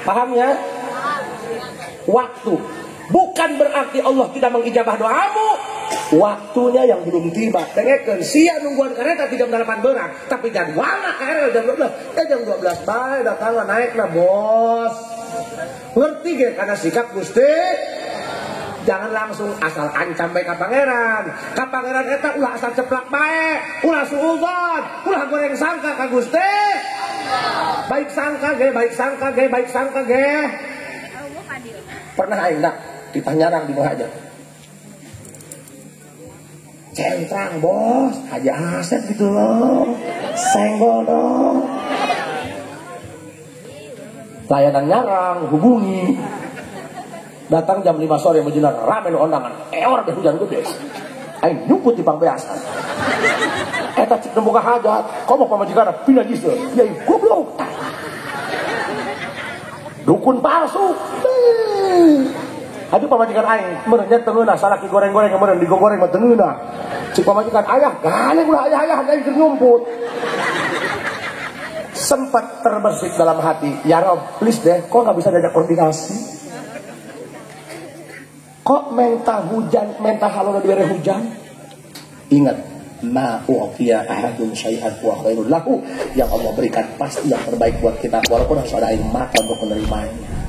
Paham ya? Waktu bukan berarti Allah tidak mengijabah doamu. Waktunya yang belum tiba. Dengarkan, sia nungguan kereta tidak mendalaman berat, tapi jadwalnya KRL jam 12. Jam 12 bae datang naik lah Bos. Ngerti gak karena sikap Gusti? Jangan langsung asal ancam baik ka pangeran. Ka pangeran eta ulah asal ceplak bae, ulah suudzon, ulah goreng sangka ka Gusti. Baik sangka ge, baik sangka ge, baik sangka ge. Pernah aing dak ditanyarang di Muhajar. Centrang Bos, Haji Asep gitu loh. Senggol dong. Layanan nyarang, hubungi. Datang jam 5 sore menjelang rame nu ondangan. Eor deh hujan gede. Aing nyumput di pangbeasan. Eta cek nemboga hajat. Komo pamajikanna pindah jiseu. Ya goblok. Dukun palsu. Aduh pamajikan aing meureun nya teungeuna salaki goreng-goreng meureun digoreng mah teungeuna. Cik pamajikan ayah galeng ulah ayah aing keur nyumput. Sempat terbersit dalam hati. Ya Rob, please deh, kok enggak bisa diajak koordinasi? Kok minta hujan, minta halal dari hujan? Ingat, ma'u'tiya ahadun syai'an wa khairul lahu. Yang Allah berikan pasti yang terbaik buat kita, walaupun harus ada air mata untuk menerimanya.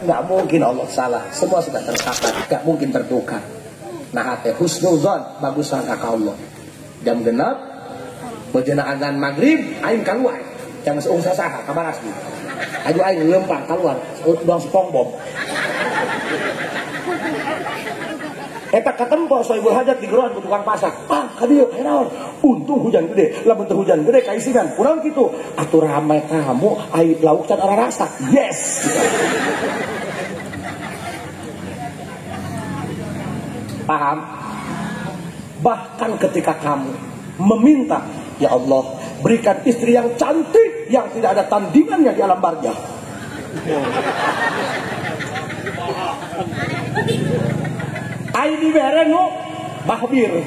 Nggak mungkin Allah salah, semua sudah tercatat, nggak mungkin tertukar. Nah, hati husnuzon, bagus sangka ka Allah. Jam genap, bejeuna adzan maghrib, aing keluar. Jam seung sasaha, kabar asli. Aju aing lempar keluar, doang SpongeBob. Eta katempo soibul hajat di gerohan tukang pasak. Ah, kadieu naon? Untung hujan gede. Lamun teu hujan gede kaisinan. Kurang kitu. Atuh rame kamu aya lauk can ora rasa. Yes. Paham? Bahkan ketika kamu meminta, ya Allah, berikan istri yang cantik yang tidak ada tandingannya di alam barzah. Ayo dibere nu bahbir.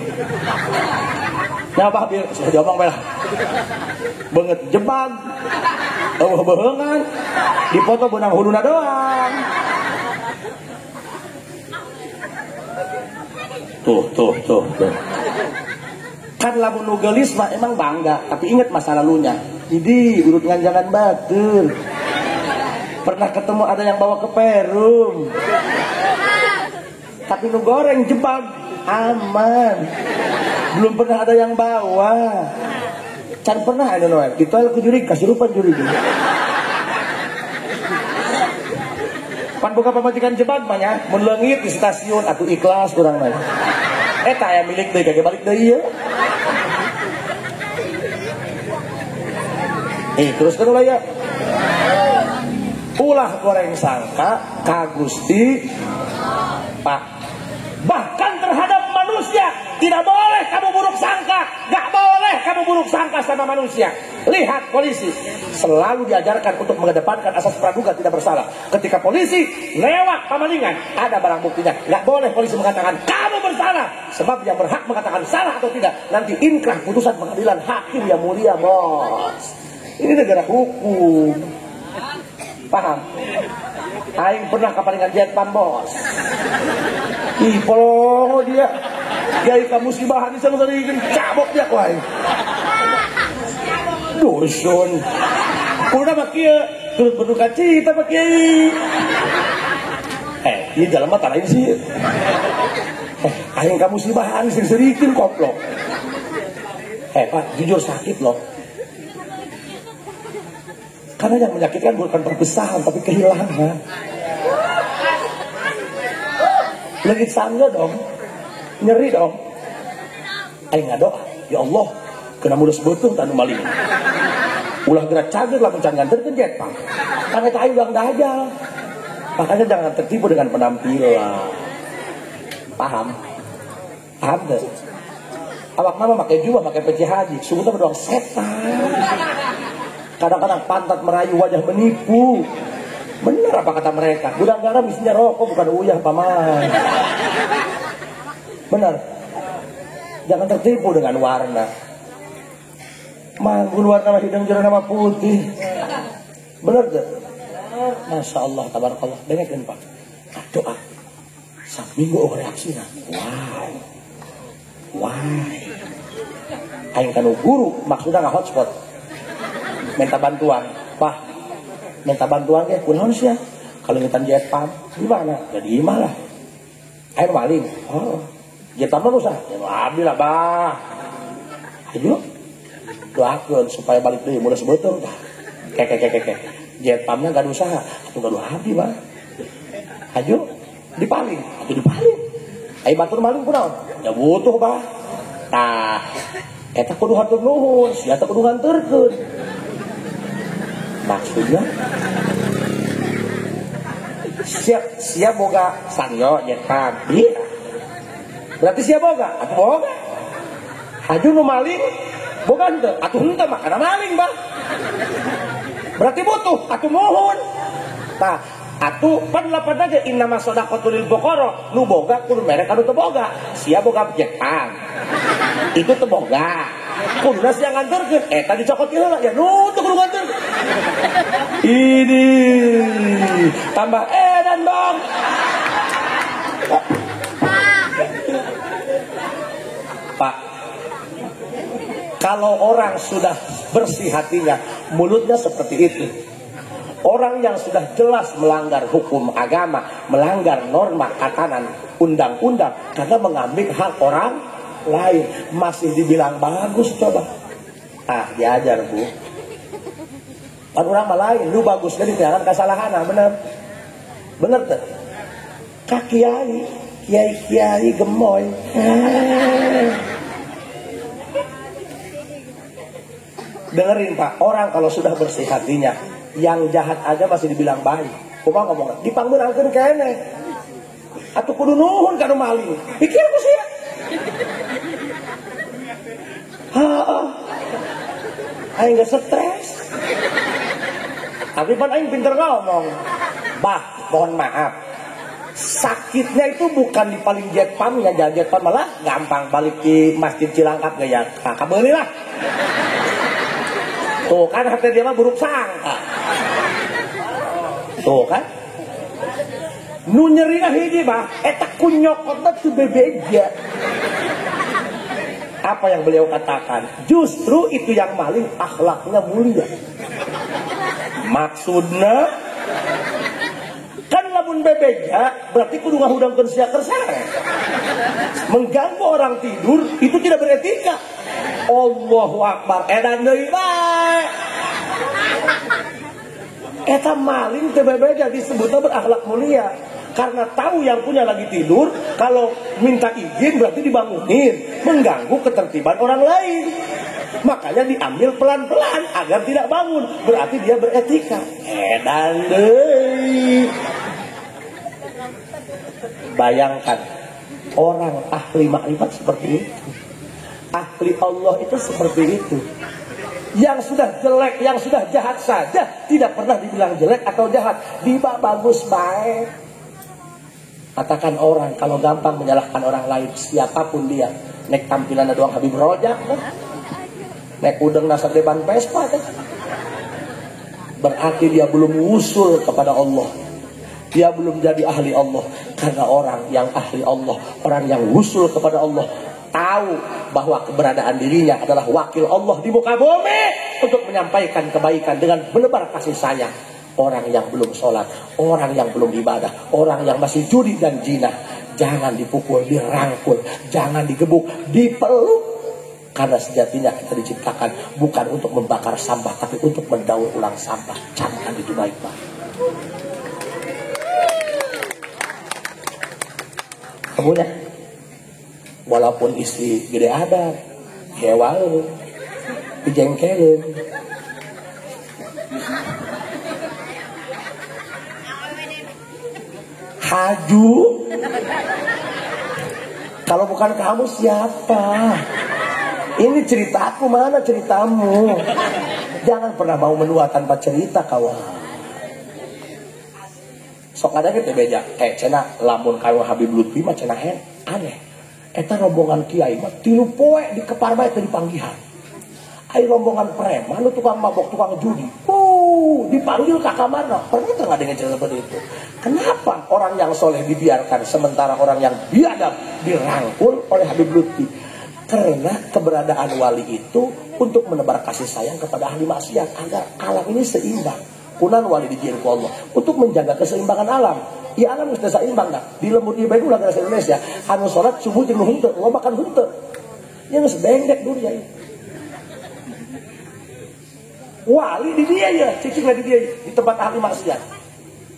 Ya bahbir, saya diomong belah. Banget jebag. Beungan. Dipoto benang huluna doang. Tuh. Kan lamun nu geulis mah emang bangga, tapi ingat masa lalunya. Jadi urut nganjangan batur. Pernah ketemu ada yang bawa ke Perum. Tapi nu goreng jebak aman. Belum pernah ada yang bawa. Can pernah ada noel. Kita ke juri kasih rupa juri. pan boga pamajikan jebak mah nya mun leungit di stasiun atuh ikhlas kurang mah eta aya milik deui kage balik deui ieu terus kedua ya ulah goreng sangka ka Gusti Pak. Bahkan terhadap manusia tidak boleh kamu buruk sangka, gak boleh kamu buruk sangka sama manusia. Lihat polisi selalu diajarkan untuk mengedepankan asas praduga tidak bersalah. Ketika polisi lewat pamalingan ada barang buktinya, gak boleh polisi mengatakan kamu bersalah, sebab yang berhak mengatakan salah atau tidak nanti inkrah putusan pengadilan hakim yang mulia bos. Ini negara hukum. Paham? Aing pernah kaparingan jetpan bos. Ih, polongo dia. Kiai kamu musibahan di sana sering cabok dia ku aing. Dusun. Kuda mah kieu, turut berduka cita mah kiai. Ini jalan mah lain sih. Aing kamu musibahan sering-seringin koplok. Pak, jujur sakit loh. Karena yang menyakitkan bukan perpisahan tapi kehilangan. Lagi sangga dong, nyeri dong. Aing ngadoa, ya Allah, kena mulus betul tanu maling. Ulah gerak cager lamun can nganterkeun jet Pak. Karena eta aing ulang dajal. Makanya jangan tertipu dengan penampilan. Paham? Paham deh. Awak nama pakai jubah, pakai peci haji, sungguh berdoang setan. Kadang-kadang pantat merayu, wajah menipu. Benar apa kata mereka? Gudang garam isinya rokok, bukan uyah paman. Benar. Jangan tertipu dengan warna. Manggun warna hidung jernih nama putih. Benar gak? Masya Allah, tabarakallah. Dengarkan Pak. Doa. Saminggu reaksinya. Why? Aing kanu guru maksudnya nggak hotspot. Minta bantuan, Pak. Minta bantuan ya, kunaon sih ya? Kalau minta jetpam, gimana? Jadi malah. Air maling. Oh, jetpam mana usah? Ya abdi lah, Bah. Ayo, doakeun supaya balik deui mulai sebetul, Pak. Kek. Jetpamnya gak ada usaha, atau gak ada abdi, Bah. Ayo, dipaling, atau dipaling. Ayo batur maling kunaon? Ya butuh, Bah. Nah, eta kudu hatur nuhun, sia teh kudu nganterkeun. Maksudnya siap boga sangyo jetpam. Iya. Berarti siap boga atuh boga. Haju nu maling boga henteu atuh henteu mah kana maling, Bah. Berarti butuh atuh mohon. Tah, atuh pan lapan aja innama shadaqatul lil fuqara, nu boga kudu mere kanu teu boga. Sia boga jetpam. Itu teu boga. Kuduna sia nganterkeun eta dicokot heula ya nu teu kudu nganterkeun. Ini tambah edan dong. Pak, kalau orang sudah bersih hatinya, mulutnya seperti itu. Orang yang sudah jelas melanggar hukum agama, melanggar norma tatanan undang-undang karena mengambil hak orang lain, masih dibilang bagus coba. Diajar Bu. Kan orang mah lain, lu bagus jadi jangan kesalahan, bener. Bener tuh. Kak kiai gemoy. Dengerin Pak, orang kalau sudah bersih hatinya, yang jahat aja masih dibilang baik. Kumaha ngomong, dipangbeulangkeun kene. Atuh kudu nuhun kana maling. Pikir ku sia. Aing gak stres. Tapi pan aing pinter ngomong. Bah, mohon maaf. Sakitnya itu bukan di paling jetpamnya, jalan jetpam malah gampang balik di Masjid Cilangkap gaya kabeli lah. Tuh kan hati dia mah buruk sangka. Tuh kan. Nu nyerina hiji Bah, eta kunyokotna teu bebeja. Apa yang beliau katakan? Justru itu yang maling akhlaknya mulia. Maksudnya kan lamun bebeja berarti kudu ngahudangkeun sia kersare. Mengganggu orang tidur itu tidak beretika. Allahu Akbar. Edan deui bae. Eta maling TBB disebutnya berakhlak mulia. Karena tahu yang punya lagi tidur, kalau minta izin berarti dibangunin, mengganggu ketertiban orang lain. Makanya diambil pelan-pelan agar tidak bangun, berarti dia beretika. Edan deui. Bayangkan orang ahli makrifat seperti itu, ahli Allah itu seperti itu. Yang sudah jelek, yang sudah jahat saja tidak pernah dibilang jelek atau jahat, diba bagus baik. Katakan orang kalau gampang menyalahkan orang lain, siapapun dia, nek tampilannya doang Habib Rojak, nek udeng nasar depan Vespa, berarti dia belum usul kepada Allah. Dia belum jadi ahli Allah. Karena orang yang ahli Allah, orang yang usul kepada Allah, tahu bahwa keberadaan dirinya adalah wakil Allah di muka bumi untuk menyampaikan kebaikan dengan menebar kasih sayang. Orang yang belum sholat, orang yang belum ibadah, orang yang masih judi dan zina, jangan dipukul, dirangkul, jangan digebuk, dipeluk. Karena sejatinya kita diciptakan bukan untuk membakar sampah, tapi untuk mendaur ulang sampah. Camkan itu baik-baik. Kemudian, walaupun istri gede ada, hewan, dijengkelin. Haju. Kalau bukan kamu siapa? Ini ceritaku, mana ceritamu? Jangan pernah mau menua tanpa cerita, kawan. Sok ada gitu beja. Cena lamun kayu Habib Lutfi mah cena aneh. Eta rombongan kiai mah 3 poe di kepar bae teu dipanggihan. Ai rombongan preman nu tukang mabok, tukang judi. Dipanggil ke kamarna. Pernah teu ngadengeun cerita seperti itu? Kenapa orang yang soleh dibiarkan sementara orang yang biadab dirangkul oleh Habib Lutfi? Karena keberadaan wali itu untuk menebar kasih sayang kepada ahli maksiat agar alam ini seimbang. Kunan wali dijiin ku Allah untuk menjaga keseimbangan alam. Ya alam geus seimbang dah. Di lembut ieu bae ulah gara Indonesia. Anu salat subuh jeung nu henteu, lobakan henteu. Nya geus bengdek dunia ieu. Wali di dia ya, cicing di dia di tempat ahli maksiat.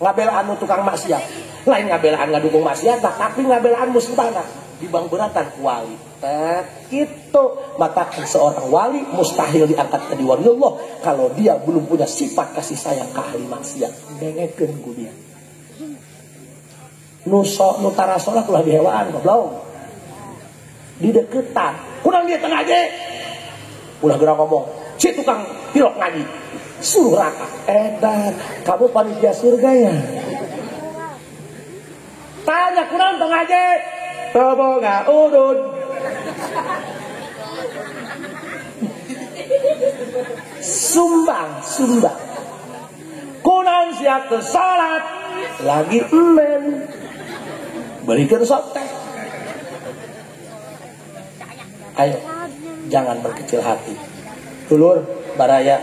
Ngabelaan anu tukang maksiat. Lain ngabelaan ngadukung maksiat, tapi ngabelaan musibahna. Dibang beratan ku wali. Itu maka seorang wali mustahil diangkat ke waliullah kalau dia belum punya sifat kasih sayang ke ahli maksiat. Dengekeun ku dia. Nu tara salat ulah dihewaan goblok. Di deketan. Kurang dia tengah aja. Ulah geura ngomong, si tukang pilok ngaji. Suruh raka. Edan, kamu panitia surga ya? Tanya kurang tengah aja. Toboga urun. Sumbang. Kunang siap salat lagi emen berikan sotek. Ayo, jangan berkecil hati. Dulur baraya,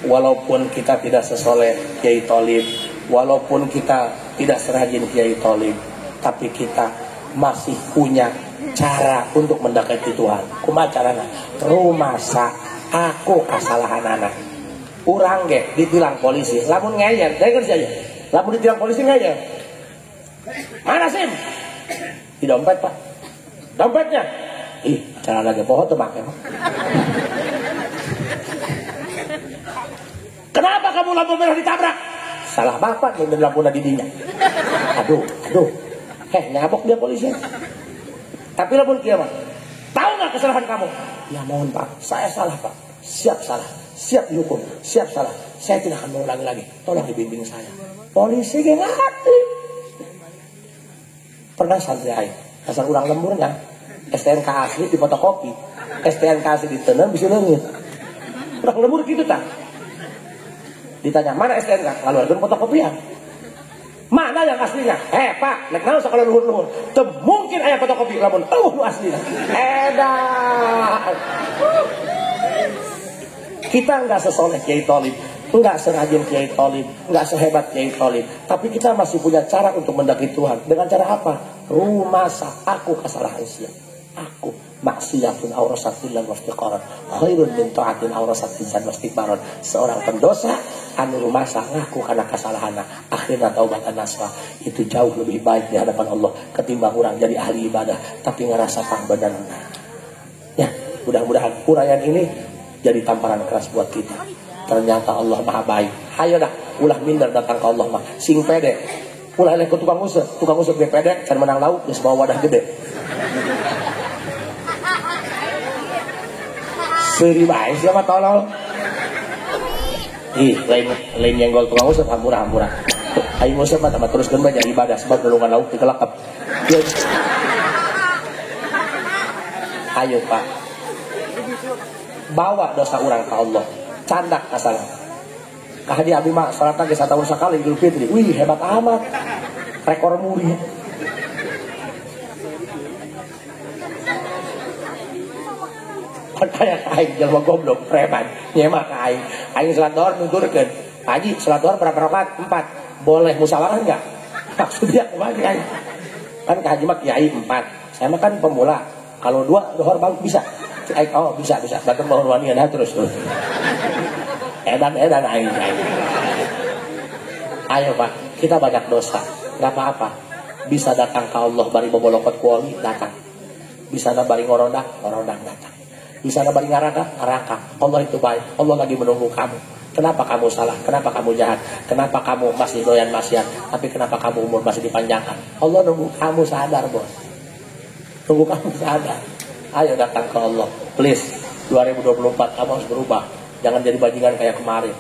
walaupun kita tidak sesoleh Kiai Tholib, walaupun kita tidak serajin Kiai Tholib, tapi kita masih punya cara untuk mendekati Tuhan. Kumaha carana? Rumasa aku kesalahan anak. Urang ge ditilang polisi, lamun ngeyel, saya kerja aja. Lamun ditilang polisi ngeyel. Mana SIM? Di dompet, Pak. Dompetnya. Ih, cara lagi pohon tuh make. Kenapa kamu lampu merah ditabrak? Salah bapak yang lampu didinya. Aduh. Nyabok dia polisi. Tapi lamun kiamat, tahu nggak kesalahan kamu? Ya mohon Pak, saya salah Pak. Siap salah, siap dihukum, siap salah. Saya tidak akan mengulangi lagi. Tolong dibimbing saya. Polisi gak ngerti. Pernah santri aing, dasar urang lemburnya, STNK asli di fotokopi, STNK asli di tenang bisa leungit. Urang lembur gitu tak? Ditanya mana STNK? Ngaluarkeun fotokopian. Mana yang aslinya? Pak, nek naon sakala luhur-luhur. Teu mungkin aya fotokopi lamun nu aslinya. Edan. Kita enggak sesoleh Kiai Tholib, enggak serajin Kiai Tholib, enggak sehebat Kiai Tholib, tapi kita masih punya cara untuk mendekati Tuhan. Dengan cara apa? Rumasa aku kesalahan sia. Aku maksiatun awrasat dzillan wastiqaran khairun min ta'atin awrasat izzan wastikbaran. Seorang pendosa anu rumasa ngaku karena kesalahanna akhirna taubatan nasuha itu jauh lebih baik di hadapan Allah ketimbang orang jadi ahli ibadah tapi ngerasa pangbenerna. Ya, mudah-mudahan uraian ini jadi tamparan keras buat kita. Ternyata Allah maha baik. Ayo dah, ulah minder datang ke Allah mah sing pede. Ulah leh ke tukang usut ge pede can menang lauk geus bawa wadah gede. Seuri bae sia mah tolol. Ih, lain nyenggol tukang usut hampura. Aing usut mah tambah teruskeun bae jadi ibadah sebab nulungan lauk dikelekep. Ayo Pak, bawa dosa orang ke Allah, candak asal. Kahadi abi mah salatna ge satahun sakali Idul Fitri. Wih, hebat amat. Rekor muri. Kayak aing jelema goblok preman. Nyemak aing. Aing salat dohor nuturkeun. Haji, salat dohor berapa rakaat? 4. Boleh musyawarah enggak? Maksudnya kumaha aing? Kan Haji mah kiai 4. Saya mah kan pemula. Kalau 2 dohor bagus bisa. Oh bisa. Datang mohon wanita terus. Edan aing. Ayo Pak, kita banyak dosa. Gak apa-apa. Bisa datang ke Allah bari bobolokot kuali datang. Bisa na bari ngorodak datang. Bisa na bari ngaraka. Allah itu baik. Allah lagi menunggu kamu. Kenapa kamu salah? Kenapa kamu jahat? Kenapa kamu masih doyan maksiat? Tapi kenapa kamu umur masih dipanjangkan? Allah nunggu kamu sadar, bos. Tunggu kamu sadar. Ayo datang ke Allah. Please, 2024 kamu harus berubah. Jangan jadi bajingan kayak kemarin.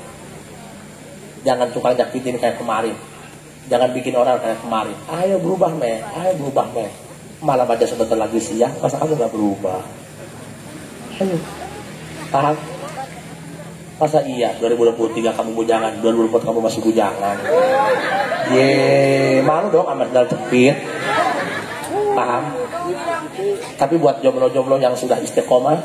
Jangan tukang nyakitin kayak kemarin. Jangan bikin orang kayak kemarin. Ayo berubah, meh. Malam aja sebentar lagi siang. Masa kamu gak berubah? Ayo. Paham? Masa iya 2023 kamu bujangan, 2024 kamu masih bujangan. Malu dong amat dal cepit. Paham? Tapi buat jomblo-jomblo yang sudah istiqomah,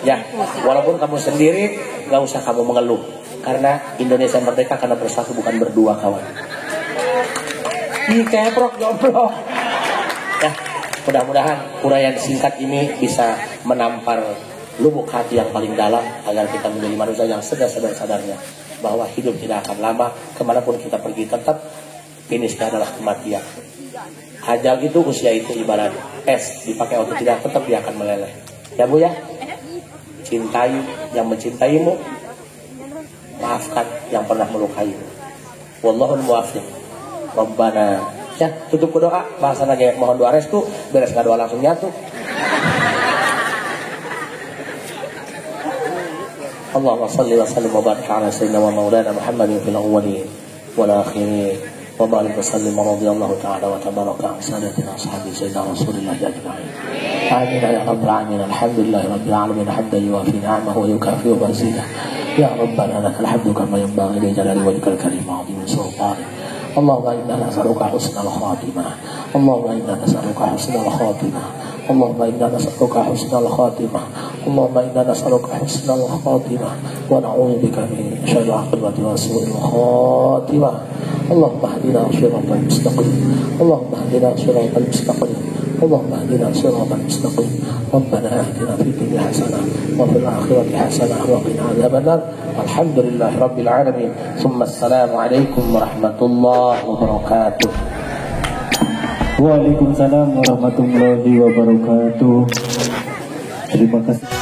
ya, walaupun kamu sendiri, gak usah kamu mengeluh. Karena Indonesia merdeka karena bersatu bukan berdua, kawan. Keprok jomblo. Ya, mudah-mudahan uraian singkat ini bisa menampar lubuk hati yang paling dalam agar kita menjadi manusia yang sadar-sadarnya bahwa hidup tidak akan lama, kemanapun kita pergi tetap finishnya adalah kematian. Ajal itu usia itu ibarat es dipakai atau tidak tetap dia akan meleleh. Ya Bu ya, cintai yang mencintaimu, maafkan yang pernah melukaimu. Wallahul muwaffiq. Rabbana. Ya, tutup doa. Bahasa lagi mohon doa restu, beres doa langsung nyatu. Allahumma salli wa sallim wa barik ala sayyidina wa maulana Muhammadin fil awwalin wal akhirin wa barik wa sallim radhiyallahu ta'ala wa tabaraka an sadatina ashabi sayyidina Rasulillah ajma'in. Amin ya rabbal alamin. Alhamdulillahi rabbil alamin hamdan yuwafi ni'amahu wa yukafi mazidah. Ya rabbana lakal hamdu kama yanbaghi li jalali wajhikal karim wa 'azimi sultanik. Allahumma inna nas'aluka husnal khatimah. Allahumma inna nas'aluka husnal khatimah. Allahumma inna nas'aluka husnal khatimah. Allahumma inna nas'aluka husnal khatimah wa na'udzubika min syarri aqibati wa su'il khatimah. Allahumma hdina siratal mustaqim. Allahumma hdina siratal mustaqim. Allahumma hdina siratal mustaqim. Rabbana atina fid dunya hasanah wa fil akhirati hasanah wa qina adzabannar. Alhamdulillahi rabbil alamin. Tsumma assalamu alaikum warahmatullahi wabarakatuh. Waalaikumsalam warahmatullahi wabarakatuh. Terima kasih.